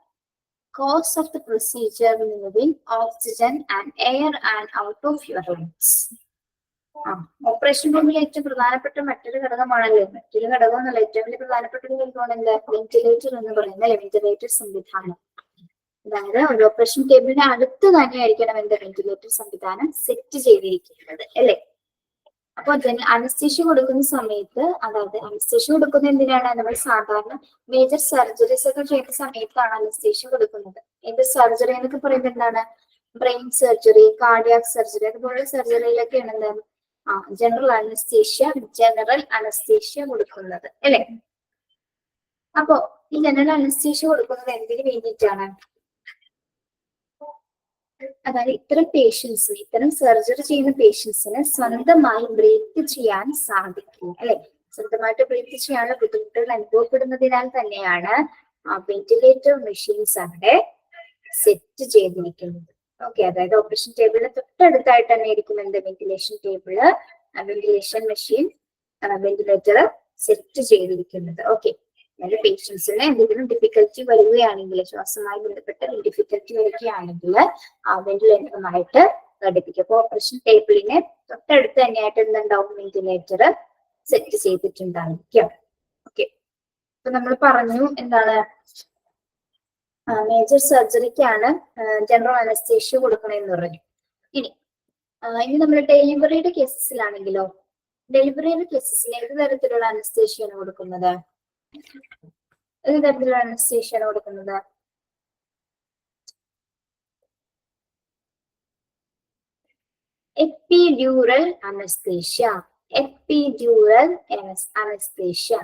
course of the procedure, moving oxygen and air and out of your lungs. Operation റൂമിൽ ഏറ്റവും പ്രധാനപ്പെട്ട മറ്റൊരു ഘടകമാണല്ലോ, ഏറ്റവും വലിയ പ്രധാനപ്പെട്ട ഒരു ഘടകമാണ് എന്താ വെന്റിലേറ്റർ എന്ന് പറയുന്നത് അല്ലെ? വെന്റിലേറ്റർ സംവിധാനം. അതായത് ഒരു ഓപ്പറേഷൻ ടേബിളിന്റെ അടുത്ത് തന്നെയായിരിക്കണം എന്താ വെന്റിലേറ്റർ സംവിധാനം സെറ്റ് ചെയ്തിരിക്കുന്നത് അല്ലെ? അപ്പൊ അനസ്തേഷ്യ കൊടുക്കുന്ന സമയത്ത്, അതായത് അനസ്തേഷ്യ കൊടുക്കുന്ന എന്തിനാണ്? നമ്മൾ സാധാരണ മേജർ സർജറീസ് ഒക്കെ ചെയ്യുന്ന സമയത്താണ് അനസ്തേഷ്യ കൊടുക്കുന്നത്. എന്ത് സർജറി എന്നൊക്കെ പറയുന്നത് എന്താണ്? ബ്രെയിൻ സർജറി, കാർഡിയാക് സർജറി, അതുപോലുള്ള സർജറിയിലൊക്കെയാണ് എന്താണ് ജനറൽ അനസ്തേഷ്യ കൊടുക്കുന്നത് അല്ലെ? അപ്പോ ഈ ജനറൽ അനസ്തേഷ്യ കൊടുക്കുന്നത് എന്തിനു വേണ്ടിയിട്ടാണ്? അതായത് ഇത്തരം സർജറി ചെയ്യുന്ന പേഷ്യൻസിന് സ്വന്തമായി ബ്രീത്ത് ചെയ്യാൻ സാധിക്കും അല്ലെ? സ്വന്തമായിട്ട് ബ്രീത്ത് ചെയ്യാനുള്ള ബുദ്ധിമുട്ടുകൾ അനുഭവപ്പെടുന്നതിനാൽ തന്നെയാണ് വെന്റിലേറ്റർ മെഷീൻസ് അവിടെ സെറ്റ് ചെയ്തിരിക്കുന്നത്. ഓക്കെ, അതായത് ഓപ്പറേഷൻ ടേബിളിന് തൊട്ടടുത്തായിട്ട് തന്നെ ഇരിക്കും എന്ത് ventilation table, ventilation machine, ventilator set ചെയ്തിരിക്കുന്നത്. ഓക്കെ, അതായത് പേഷ്യൻസിന് എന്തെങ്കിലും ഡിഫിക്കൽറ്റി വരികയാണെങ്കിൽ, ശ്വാസവുമായി ബന്ധപ്പെട്ട ഡിഫിക്കൽറ്റി വരികയാണെങ്കിൽ ആ വെന്റിലേറ്ററുമായിട്ട് ഘടിപ്പിക്കും. അപ്പൊ ഓപ്പറേഷൻ ടേബിളിന് തൊട്ടടുത്ത് തന്നെയായിട്ട് എന്തുണ്ടാവും? Ventilator set ചെയ്തിട്ടുണ്ടായിരിക്കും. ഓക്കെ, അപ്പൊ നമ്മൾ പറഞ്ഞു എന്താണ് മേജർ സർജറിക്കാണ് ജനറൽ അനസ്തേഷ്യ കൊടുക്കണമെന്ന് പറഞ്ഞു. ഇനി നമ്മൾ ഡെലിവറിയുടെ കേസസിലാണെങ്കിലോ, ഡെലിവറിയുടെ കേസസിൽ ഏത് തരത്തിലുള്ള അനസ്തേഷ്യയാണ് കൊടുക്കുന്നത്? ഏത് തരത്തിലുള്ള അനസ്തേഷ്യ ആണ് കൊടുക്കുന്നത്? Epidural anaesthesia. Epidural anaesthesia.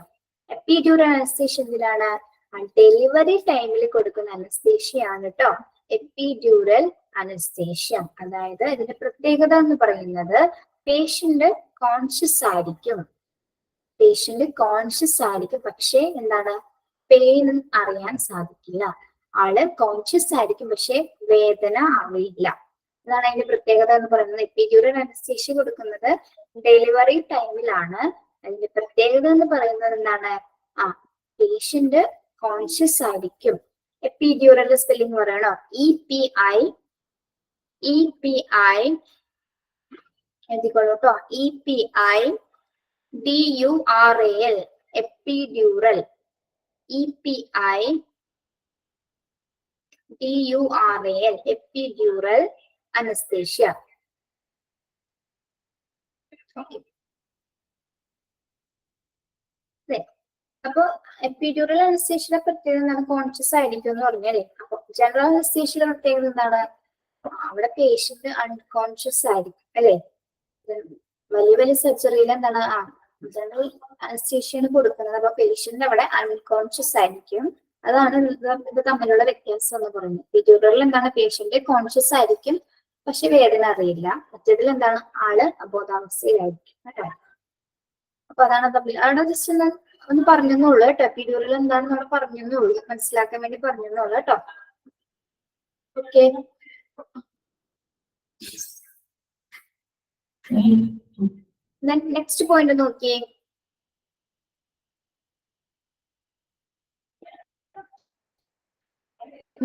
Epidural anaesthesia എന്തിനാണ്? ഡെലിവറി ടൈമിൽ കൊടുക്കുന്ന അനസ്തേഷ്യയാണ് കേട്ടോ എപ്പിഡ്യൂറൽ അനസ്തേഷ്യ. അതായത് ഇതിന്റെ പ്രത്യേകത എന്ന് പറയുന്നത് പേഷ്യന്റ് കോൺഷ്യസ് ആയിരിക്കും. പേഷ്യന്റ് കോൺഷ്യസ് ആയിരിക്കും, പക്ഷേ എന്താണ്, പെയിൻ അറിയാൻ സാധിക്കില്ല. ആള് കോൺഷ്യസ് ആയിരിക്കും, പക്ഷെ വേദന അറിയില്ല. അതാണ് അതിന്റെ പ്രത്യേകത എന്ന് പറയുന്നത്. എപ്പിഡ്യൂറൽ അനസ്തേഷ്യ കൊടുക്കുന്നത് ഡെലിവറി ടൈമിലാണ്. അതിന്റെ പ്രത്യേകത എന്ന് പറയുന്നത് എന്താണ്? പേഷ്യന്റ് കോൺഷ്യസ് ആയിരിക്കും. എപ്പിഡ്യൂറൽ സ്പെല്ലിംഗ് പറയണോ? EPI എഴുതിക്കോളൂ കേട്ടോ. EPI DURAL epidural. EPI DURAL epidural anaesthesia. അപ്പൊ എപ്പിഡ്യൂറൽ അനസ്തേഷ്യയുടെ പ്രത്യേകത എന്താണ്? കോൺഷ്യസ് ആയിരിക്കും എന്ന് പറഞ്ഞല്ലേ. അപ്പൊ ജനറൽ അനസ്തേഷ്യയുടെ പ്രത്യേകത എന്താണ്? അവിടെ പേഷ്യന്റ് അൺകോൺഷ്യസ് ആയിരിക്കും അല്ലെ. വലിയ വലിയ സർജറിയിൽ എന്താണ് ജനറൽ അനസ്തേഷ്യയാണ് കൊടുക്കുന്നത്. അപ്പൊ പേഷ്യന്റ് അവിടെ അൺകോൺഷ്യസ് ആയിരിക്കും. അതാണ് ഇത് തമ്മിലുള്ള വ്യത്യാസം എന്ന് പറയുന്നത്. എപ്പിഡ്യൂറലിൽ എന്താണ്? പേഷ്യന്റ് കോൺഷ്യസ് ആയിരിക്കും, പക്ഷെ വേദന അറിയില്ല. മറ്റേതിൽ എന്താണ്? ആള് അബോധാവസ്ഥയിലായിരിക്കും കേട്ടോ. അപ്പൊ അതാണ് തമ്മിൽ. അവിടെ ജസ്റ്റ് ഒന്ന് പറഞ്ഞെന്നുള്ളൂ കേട്ടോ. എപ്പിഡ്യൂറൽ എന്താണെന്ന് നമ്മൾ പറഞ്ഞെന്നുള്ളൂ, മനസ്സിലാക്കാൻ വേണ്ടി പറഞ്ഞെന്നുള്ളൂ കേട്ടോ. ഓക്കെ. നെക്സ്റ്റ് പോയിന്റ് നോക്കിയേ.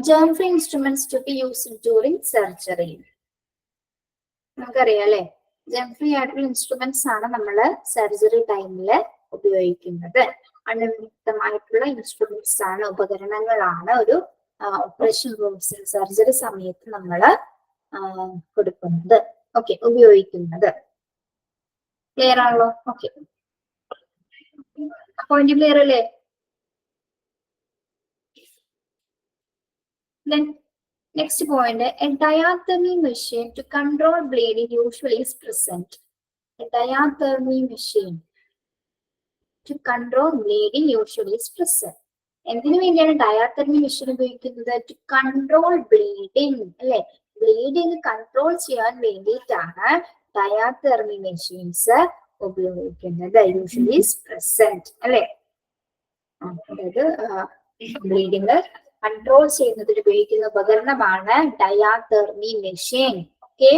germ-free instruments to be used during surgery. നമുക്കറിയാം അല്ലെ, germ-free ആയിട്ടുള്ള ഇൻസ്ട്രുമെന്റ്സ് ആണ് നമ്മള് സർജറി ടൈമില് ഉപയോഗിക്കുന്നത്. അണുവിമുക്തമായിട്ടുള്ള ഇൻസ്ട്രുമെന്റ്സ് ആണ്, ഉപകരണങ്ങളാണ് ഒരു ഓപ്പറേഷൻ റൂംസിൽ സർജറി സമയത്ത് നമ്മള് കൊടുക്കുന്നത്. ഓക്കെ, ഉപയോഗിക്കുന്നത്. ക്ലിയർ ആണല്ലോ? ഓക്കെ, പോയിന്റ് ക്ലിയർ അല്ലേ? Then next point, a diathermy machine to control bleeding usually is present. A diathermy machine to control bleeding usually is present. എന്തിനു വേണ്ടിയാണ് ഡയാതെർമി മെഷീൻ ഉപയോഗിക്കുന്നത്? ടു കൺട്രോൾ ബ്ലീഡിങ് അല്ലെ. ബ്ലീഡിങ് കൺട്രോൾ ചെയ്യാൻ വേണ്ടിയിട്ടാണ് ഡയാതെർമി മെഷീൻസ് ഉപയോഗിക്കുന്നത്. യൂഷ്വലി ഈസ് പ്രസന്റ് അല്ലെ. അതായത് ബ്ലീഡിങ് കൺട്രോൾ ചെയ്യുന്നതിന് ഉപയോഗിക്കുന്ന ഉപകരണമാണ് ഡയാതെർമി മെഷീൻ. ഓക്കെ,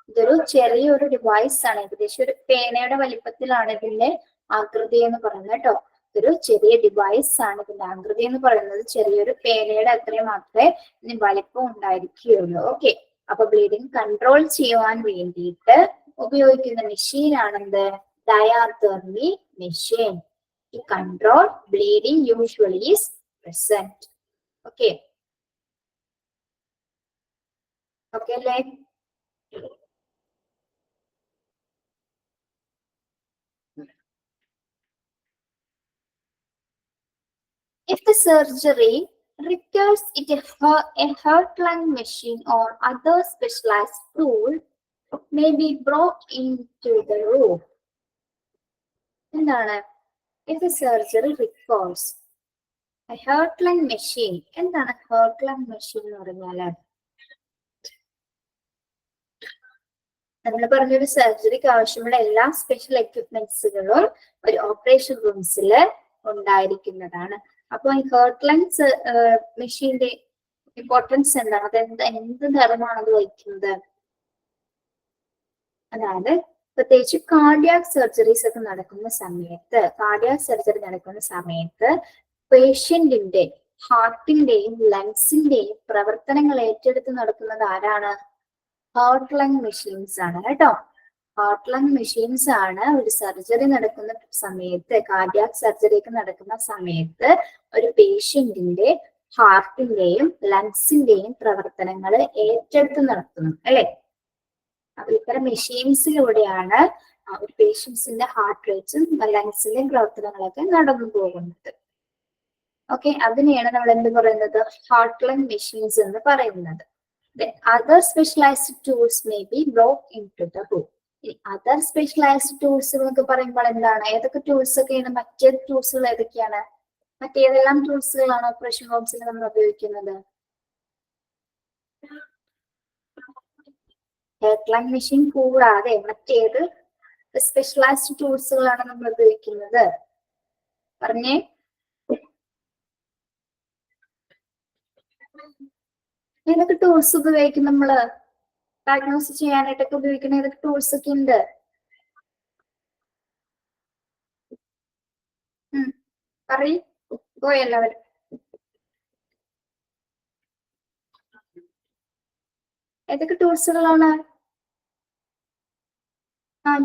ഇതൊരു ചെറിയൊരു ഡിവൈസ് ആണ്. ഏകദേശം ഒരു പേനയുടെ വലിപ്പത്തിലാണ് ഇതിന്റെ ആകൃതി എന്ന് പറയുന്നത് കേട്ടോ. ഇതൊരു ചെറിയ ഡിവൈസ് ആണ്. ഇതിന്റെ ആകൃതി എന്ന് പറയുന്നത് ചെറിയൊരു പേനയുടെ അത്രയും മാത്രമേ ഇതിന് വലിപ്പം ഉണ്ടായിരിക്കുകയുള്ളൂ. ഓക്കെ, അപ്പൊ ബ്ലീഡിങ് കൺട്രോൾ ചെയ്യുവാൻ വേണ്ടിയിട്ട് ഉപയോഗിക്കുന്ന മെഷീൻ ആണെന്ത്? Diathermy machine. To control bleeding usually is present. Okay. Okay, like if the surgery requires a heart-lung machine or other specialized tool may be brought into the room. എന്താണ്? If the surgery requires heart-lung machine. എന്താണ് heart-lung machine എന്ന് പറഞ്ഞാല്? നമ്മൾ പറഞ്ഞൊരു സർജറിക്ക് ആവശ്യമുള്ള എല്ലാ സ്പെഷ്യൽ എക്യുപ്മെന്റ്സുകളും ഒരു ഓപ്പറേഷൻ റൂംസിൽ ഉണ്ടായിരിക്കുന്നതാണ്. അപ്പൊ ഈ heart-lung മെഷീന്റെ ഇമ്പോർട്ടൻസ് എന്താണ്? അത് എന്ത് ധർമ്മമാണ് അത് വഹിക്കുന്നത്? അതായത് പ്രത്യേകിച്ച് കാർഡിയാക് സർജറീസ് ഒക്കെ നടക്കുന്ന സമയത്ത്, കാർഡിയാക് സർജറി നടക്കുന്ന സമയത്ത് പേഷ്യന്റിന്റെ ഹാർട്ടിന്റെയും ലങ്സിന്റെയും പ്രവർത്തനങ്ങൾ ഏറ്റെടുത്ത് നടക്കുന്നത് ആരാണ്? ഹാർട്ട്-ലങ് മെഷീൻസ് ആണ് കേട്ടോ. ഹാർട്ട്-ലങ് മെഷീൻസ് ആണ് ഒരു സർജറി നടക്കുന്ന സമയത്ത്, കാർഡിയാക് സർജറി ഒക്കെ നടക്കുന്ന സമയത്ത് ഒരു പേഷ്യന്റിന്റെ ഹാർട്ടിന്റെയും ലങ്സിന്റെയും പ്രവർത്തനങ്ങൾ ഏറ്റെടുത്ത് നടത്തുന്നത് അല്ലെ. അപ്പൊ ഇത്തരം മെഷീൻസിലൂടെയാണ് ഒരു പേഷ്യൻസിന്റെ ഹാർട്ട് റേറ്റ്സും ലങ്സിന്റെയും പ്രവർത്തനങ്ങളൊക്കെ നടന്നു പോകുന്നത്. ഓക്കെ, അതിനെയാണ് നമ്മൾ എന്ത് പറയുന്നത്, ഹാർട്ട് ലങ് മെഷീൻസ് എന്ന് പറയുന്നത്. Other specialised tools may be brought in to the room. Other specialised tools എന്നൊക്കെ പറയുമ്പോൾ എന്താണ്, ഏതൊക്കെ ടൂൾസ് ഒക്കെയാണ്, മറ്റേ ടൂൾസുകൾ ഏതൊക്കെയാണ്, മറ്റേതെല്ലാം ടൂൾസുകളാണ് ഓപ്പറേഷൻ റൂംസിൽ നമ്മൾ ഉപയോഗിക്കുന്നത്? ഹാർട്ട് ലങ് മെഷീൻ കൂടാതെ മറ്റേത് സ്പെഷ്യലൈസ്ഡ് ടൂൾസുകളാണ് നമ്മൾ ഉപയോഗിക്കുന്നത്? പറഞ്ഞേ. ഏതൊക്കെ ടൂൾസ് ഉപയോഗിക്കും നമ്മള്? ഡയഗ്നോസ് ചെയ്യാനായിട്ടൊക്കെ ഉപയോഗിക്കുന്ന ഏതൊക്കെ ടൂൾസ് ഒക്കെ ഉണ്ട്? പറയ്, പോയെല്ലാവരും. ഏതൊക്കെ ടൂൾസുകളാണ്?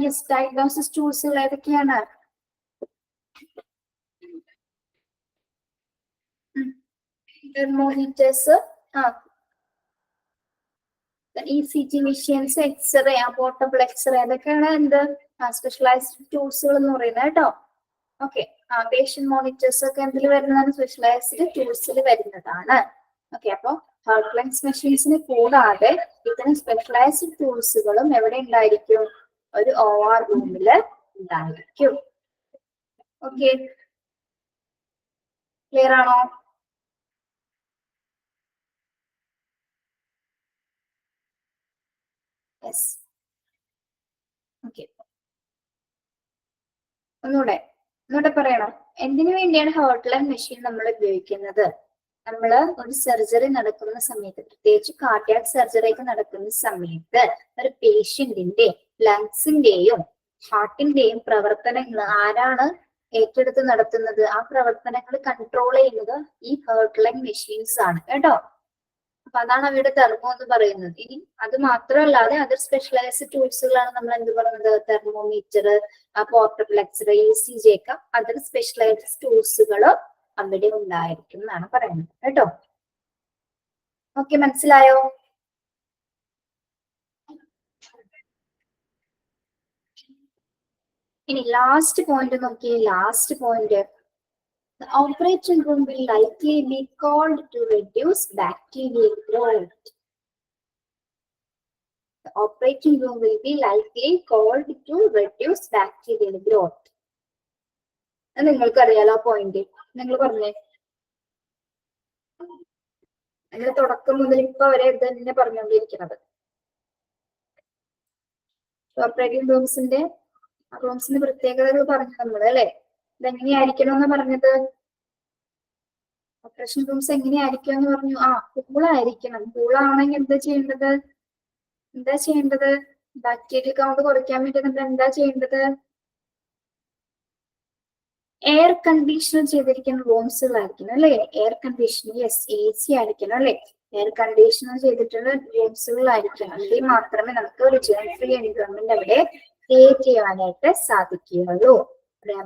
യെസ്, ഡയഗ്നോസിസ് ടൂൾസുകൾ ഏതൊക്കെയാണ്? Monitors, ECG machines, X-ray, portable X-ray, അതൊക്കെയാണ് എന്ത് സ്പെഷ്യലൈസ്ഡ് ടൂൾസുകൾ എന്ന് പറയുന്നത് കേട്ടോ. ഓക്കെ, പേഷ്യന്റ് മോണിറ്റേഴ്സ് ഒക്കെ എന്തിൽ വരുന്നതാണ്? സ്പെഷ്യലൈസ്ഡ് ടൂൾസിൽ വരുന്നതാണ്. ഓക്കെ, അപ്പൊ ഹാർട്ട് ലങ്സ് മെഷീൻസിന് കൂടാതെ ഇത്തരം സ്പെഷ്യലൈസ്ഡ് ടൂൾസുകളും എവിടെ ഉണ്ടായിരിക്കും? ഒരു OR റൂമില് ഉണ്ടായിരിക്കും. ഓക്കെ, ക്ലിയർ ആണോ? യെസ്. ഓക്കെ, ഒന്നുകൂടെ പറയണം. എന്തിനു വേണ്ടിയാണ് ഹാർട്ട് ലങ് മെഷീൻ നമ്മൾ ഉപയോഗിക്കുന്നത്? നമ്മൾ ഒരു സർജറി നടക്കുന്ന സമയത്ത്, പ്രത്യേകിച്ച് കാർഡിയാക് സർജറി ഒക്കെ നടക്കുന്ന സമയത്ത് ഒരു പേഷ്യന്റിന്റെ ലങ്സിന്റെയും ഹാർട്ടിന്റെയും പ്രവർത്തനങ്ങൾ ആരാണ് ഏറ്റെടുത്ത് നടത്തുന്നത്? ആ പ്രവർത്തനങ്ങൾ കൺട്രോൾ ചെയ്യുന്നത് ഈ ഹാർട്ട് ലങ് മെഷീൻസ് ആണ് കേട്ടോ. അപ്പൊ അതാണ് അവയുടെ തെർമോ എന്ന് പറയുന്നത്. ഇനി അത് മാത്രമല്ലാതെ അതർ സ്പെഷ്യലൈസ്ഡ് ടൂൾസുകളാണ് നമ്മൾ എന്ത് പറയുന്നത്? തെർമോമീറ്റർ, പോർട്ടബിൾ എക്സ്റേ, ECG ഒക്കെ അതർ സ്പെഷ്യലൈസ്ഡ് ടൂൾസുകൾ അവിടെ ഉണ്ടായിരിക്കും എന്നാണ് പറയുന്നത് കേട്ടോ. ഓക്കെ, മനസ്സിലായോ? ഇനി ലാസ്റ്റ് പോയിന്റ് നോക്കിയേ. Last point, the operating room will likely be called to reduce bacterial growth. The operating room will be likely called to reduce bacterial growth. നിങ്ങൾക്ക് അറിയാലോ പോയിന്റ്, നിങ്ങൾ പറഞ്ഞേ. നിങ്ങൾ തുടക്കം മുതൽ ഇപ്പൊ വരെ ഇത് തന്നെ പറഞ്ഞുകൊണ്ടിരിക്കുന്നത്. ഓപ്പറേറ്റിംഗ് റൂംസിന്റെ പ്രത്യേകതകൾ പറഞ്ഞു നമ്മൾ അല്ലെ. ഇതെങ്ങനെയായിരിക്കണം എന്ന് പറഞ്ഞത്? ഓപ്പറേഷൻ റൂംസ് എങ്ങനെയായിരിക്കും എന്ന് പറഞ്ഞു. കൂളായിരിക്കണം. കൂളാണെങ്കിൽ എന്താ ചെയ്യേണ്ടത്? ബാക്ടീരിയ കൗണ്ട് കുറയ്ക്കാൻ വേണ്ടി നമ്മൾ എന്താ ചെയ്യേണ്ടത്? എയർ കണ്ടീഷണർ ചെയ്തിരിക്കുന്ന റൂംസുകളായിരിക്കണം അല്ലെ. എയർ കണ്ടീഷണർ, യെസ്, AC ആയിരിക്കണം അല്ലെ. എയർ കണ്ടീഷണർ ചെയ്തിട്ടുള്ള റൂംസുകളായിരിക്കണം. എങ്കിൽ മാത്രമേ നമുക്ക് ഒരു ജേൺ ഫ്രീ എൻവയോൺമെന്റ് അവിടെ ക്രിയേറ്റ് ചെയ്യാനായിട്ട് സാധിക്കുകയുള്ളൂ.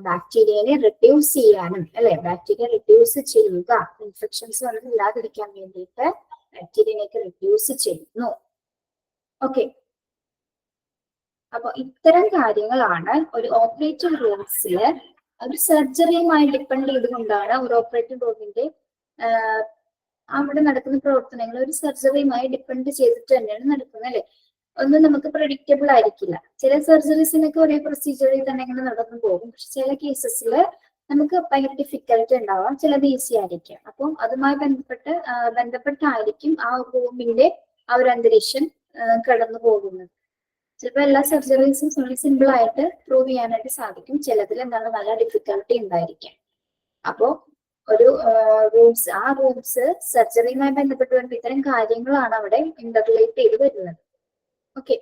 ബാക്ടീരിയനെ റിഡ്യൂസ് ചെയ്യാനും അല്ലെ, ബാക്ടീരിയ റിഡ്യൂസ് ചെയ്യുക, ഇൻഫെക്ഷൻസ് ഒന്നും ഇല്ലാതിരിക്കാൻ വേണ്ടിയിട്ട് ബാക്ടീരിയനെയൊക്കെ റിഡ്യൂസ് ചെയ്യുന്നു. ഓക്കെ, അപ്പൊ ഇത്തരം കാര്യങ്ങളാണ് ഒരു ഓപ്പറേറ്റിംഗ് റൂംസിൽ ഒരു സർജറിയുമായി ഡിപ്പെൻഡ് ചെയ്തുകൊണ്ടാണ് ഒരു ഓപ്പറേറ്റിംഗ് റൂമിന്റെ അവിടെ നടക്കുന്ന പ്രവർത്തനങ്ങൾ ഒരു സർജറിയുമായി ഡിപ്പെൻഡ് ചെയ്തിട്ട് തന്നെയാണ് നടക്കുന്നത് അല്ലെ. ഒന്നും നമുക്ക് പ്രഡിക്റ്റബിൾ ആയിരിക്കില്ല. ചില സർജറീസിനൊക്കെ ഒരേ പ്രൊസീജിയറിൽ തന്നെ ഇങ്ങനെ നടന്നു പോകും. പക്ഷെ ചില കേസസിൽ നമുക്ക് ഭയങ്കര ഡിഫിക്കൽട്ട് ഉണ്ടാവാം, ചിലത് ഈസി ആയിരിക്കാം. അപ്പം അതുമായി ബന്ധപ്പെട്ടായിരിക്കും ആ റൂമിന്റെ ആ ഒരു അന്തരീക്ഷം കടന്നു പോകുന്നത്. ചിലപ്പോൾ എല്ലാ സർജറീസും സിമ്പിൾ ആയിട്ട് പ്രൂവ് ചെയ്യാനായിട്ട് സാധിക്കും. ചിലതിൽ എന്താണ് നല്ല ഡിഫിക്കൽട്ടി ഉണ്ടായിരിക്കാം. അപ്പോ ഒരു റൂംസ് സർജറിയുമായി ബന്ധപ്പെട്ട് വരുമ്പോൾ ഇത്തരം കാര്യങ്ങളാണ് അവിടെ ഇന്റർലേറ്റ് ചെയ്ത് വരുന്നത്. ഓക്കെ,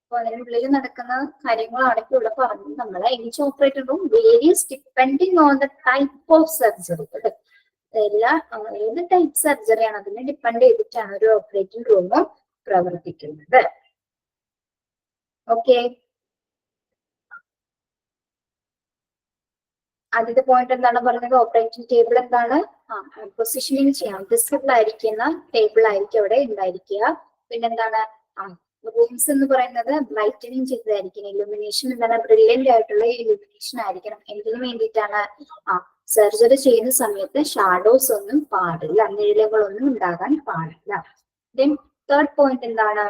അപ്പൊ അതിനുള്ളിൽ നടക്കുന്ന കാര്യങ്ങളാണ് ഇപ്പോൾ ഇവിടെ പറഞ്ഞത്. നമ്മളെ each operating room various depending on the type of surgery. ഏത് ടൈപ്പ് സർജറിയാണ് അതിനെ ഡിപ്പെൻഡ് ചെയ്തിട്ടാണ് ഒരു ഓപ്പറേറ്റിംഗ് റൂം പ്രവർത്തിക്കുന്നത്. ഓക്കെ, ആദ്യത്തെ പോയിന്റ് എന്താണ് പറഞ്ഞത്? ഓപ്പറേറ്റിംഗ് ടേബിൾ എന്താണ്? പൊസിഷനിങ് ചെയ്യാം, വിസിബിൾ ആയിരിക്കുന്ന ടേബിൾ ആയിരിക്കും അവിടെ ഉണ്ടായിരിക്കുക. പിന്നെന്താണ്? റൂംസ് എന്ന് പറയുന്നത് ബ്രൈറ്റനിങ് ചെയ്തതായിരിക്കണം. ഇലുമിനേഷൻ എന്താണ്? ബ്രില്യന്റ് ആയിട്ടുള്ള ഇലുമിനേഷൻ ആയിരിക്കണം. എന്തിനു വേണ്ടിയിട്ടാണ്? സർജറി ചെയ്യുന്ന സമയത്ത് ഷാഡോസ് ഒന്നും പാടില്ല, നിഴലുകളൊന്നും ഉണ്ടാകാൻ പാടില്ല. ദെൻ തേർഡ് പോയിന്റ് എന്താണ്?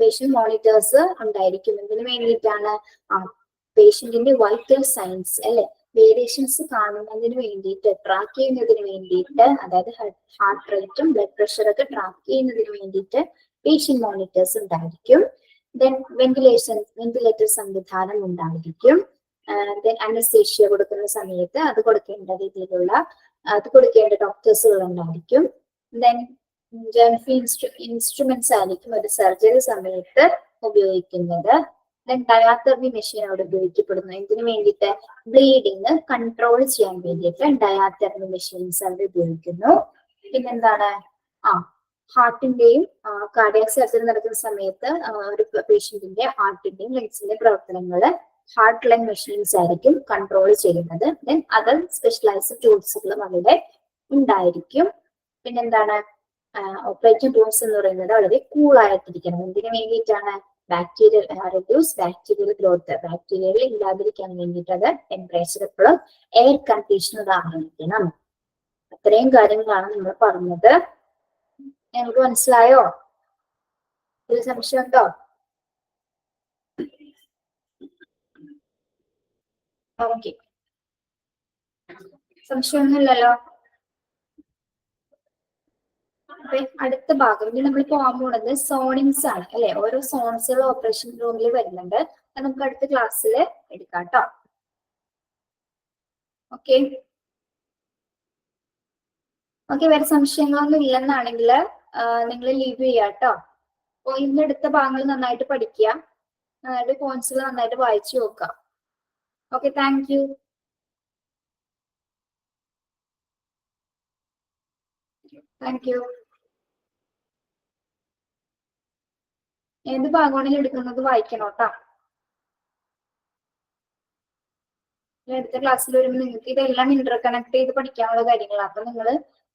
പേഷ്യന്റ് മോണിറ്റേഴ്സ് ഉണ്ടായിരിക്കും. ഇതിന് വേണ്ടിയിട്ടാണ് പേഷ്യന്റിന്റെ വൈറ്റൽ സൈൻസ് അല്ലെ, വേരിയേഷൻസ് കാണുന്നതിന് വേണ്ടിയിട്ട്, ട്രാക്ക് ചെയ്യുന്നതിന് വേണ്ടിയിട്ട്, അതായത് ഹാർട്ട് റേറ്റും ബ്ലഡ് പ്രഷറൊക്കെ ട്രാക്ക് ചെയ്യുന്നതിന് വേണ്ടിയിട്ട് പേഷ്യന്റ് മോണിറ്റേഴ്സ് ഉണ്ടായിരിക്കും. ദെൻ വെന്റിലേറ്റർ സംവിധാനം ഉണ്ടായിരിക്കും. ദെൻ അനസ്തേഷ്യ കൊടുക്കുന്ന സമയത്ത് അത് കൊടുക്കേണ്ട ഡോക്ടേഴ്സുകൾ ഉണ്ടായിരിക്കും. ദെൻ ഇൻസ്ട്രുമെന്റ്സ് ആയിരിക്കും ഒരു സർജറി സമയത്ത് ഉപയോഗിക്കുന്നത്. ദെൻ ഡയാതെർമി മെഷീൻ അവിടെ ഉപയോഗിക്കപ്പെടുന്നു. എന്തിനു വേണ്ടിയിട്ട്? ബ്ലീഡിങ് കൺട്രോൾ ചെയ്യാൻ വേണ്ടിയിട്ട് ഡയാതെർമി മെഷീൻസ് അവിടെ ഉപയോഗിക്കുന്നു. പിന്നെന്താണ്? ഹാർട്ടിന്റെയും കാർഡിയാക് സർജറി നടക്കുന്ന സമയത്ത് ഒരു പേഷ്യന്റിന്റെ ഹാർട്ടിന്റെയും ലങ്സിന്റെ പ്രവർത്തനങ്ങൾ ഹാർട്ട് ലങ് മെഷീൻസ് ആയിരിക്കും കൺട്രോൾ ചെയ്യുന്നത്. ദെൻ അതർ സ്പെഷ്യലൈസ്ഡ് ടൂൾസുകളും അവിടെ ഉണ്ടായിരിക്കും. പിന്നെന്താണ്? ഓപ്പറേറ്റിംഗ് റൂംസ് എന്ന് പറയുന്നത് വളരെ കൂളായിട്ടിരിക്കണം. എന്തിനു വേണ്ടിയിട്ടാണ്? റെഡ്യൂസ് ബാക്ടീരിയൽ ഗ്രോത്ത്, ബാക്ടീരിയകൾ ഇല്ലാതിരിക്കാൻ വേണ്ടിയിട്ട് അത് ടെമ്പറേച്ചർ എപ്പോഴും എയർ കണ്ടീഷണർ ആയിരിക്കണം. അത്രയും കാര്യങ്ങളാണ് നമ്മൾ പറഞ്ഞത്. നിങ്ങൾക്ക് മനസ്സിലായോ? ഒരു സംശയമുണ്ടോ? ഓക്കെ, സംശയമൊന്നുമില്ലല്ലോ. അപ്പൊ അടുത്ത ഭാഗം ഇനി നമ്മൾ പോകാൻ പോകുന്നത് സോണിങ്സ് ആണ് അല്ലെ. ഓരോ സോൺസുകൾ ഓപ്പറേഷൻ റൂമിൽ വരുന്നുണ്ട്. അത് നമുക്ക് അടുത്ത ക്ലാസ്സിൽ എടുക്കാം കേട്ടോ. ഓക്കെ ഓക്കെ, വേറെ സംശയങ്ങളൊന്നും ഇല്ലെന്നാണെങ്കിൽ നിങ്ങൾ ലീവ് ചെയ്യാം കേട്ടോ. അപ്പൊ ഇന്ന് എടുത്ത ഭാഗങ്ങൾ നന്നായിട്ട് പഠിക്കുക, നന്നായിട്ട് പോയിന്റ്സുകൾ നന്നായിട്ട് വായിച്ചു നോക്കാം. Okay, thank you. Thank you. ഏത് ഭാഗമാണെങ്കിലും എടുക്കുന്നത് വായിക്കണം കേട്ടോ. അടുത്ത ക്ലാസ്സിൽ വരുമ്പോൾ നിങ്ങൾക്ക് ഇതെല്ലാം ഇന്റർ കണക്ട് ചെയ്ത് പഠിക്കാനുള്ള കാര്യങ്ങളാണ്. അപ്പൊ നിങ്ങൾ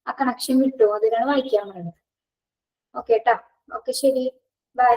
ആ കണക്ഷൻ കിട്ടുമോ, അതിനാണ് വായിക്കാൻ പറയുന്നത്. ഓക്കെ കേട്ടോ. ഓക്കെ, ശരി, ബൈ.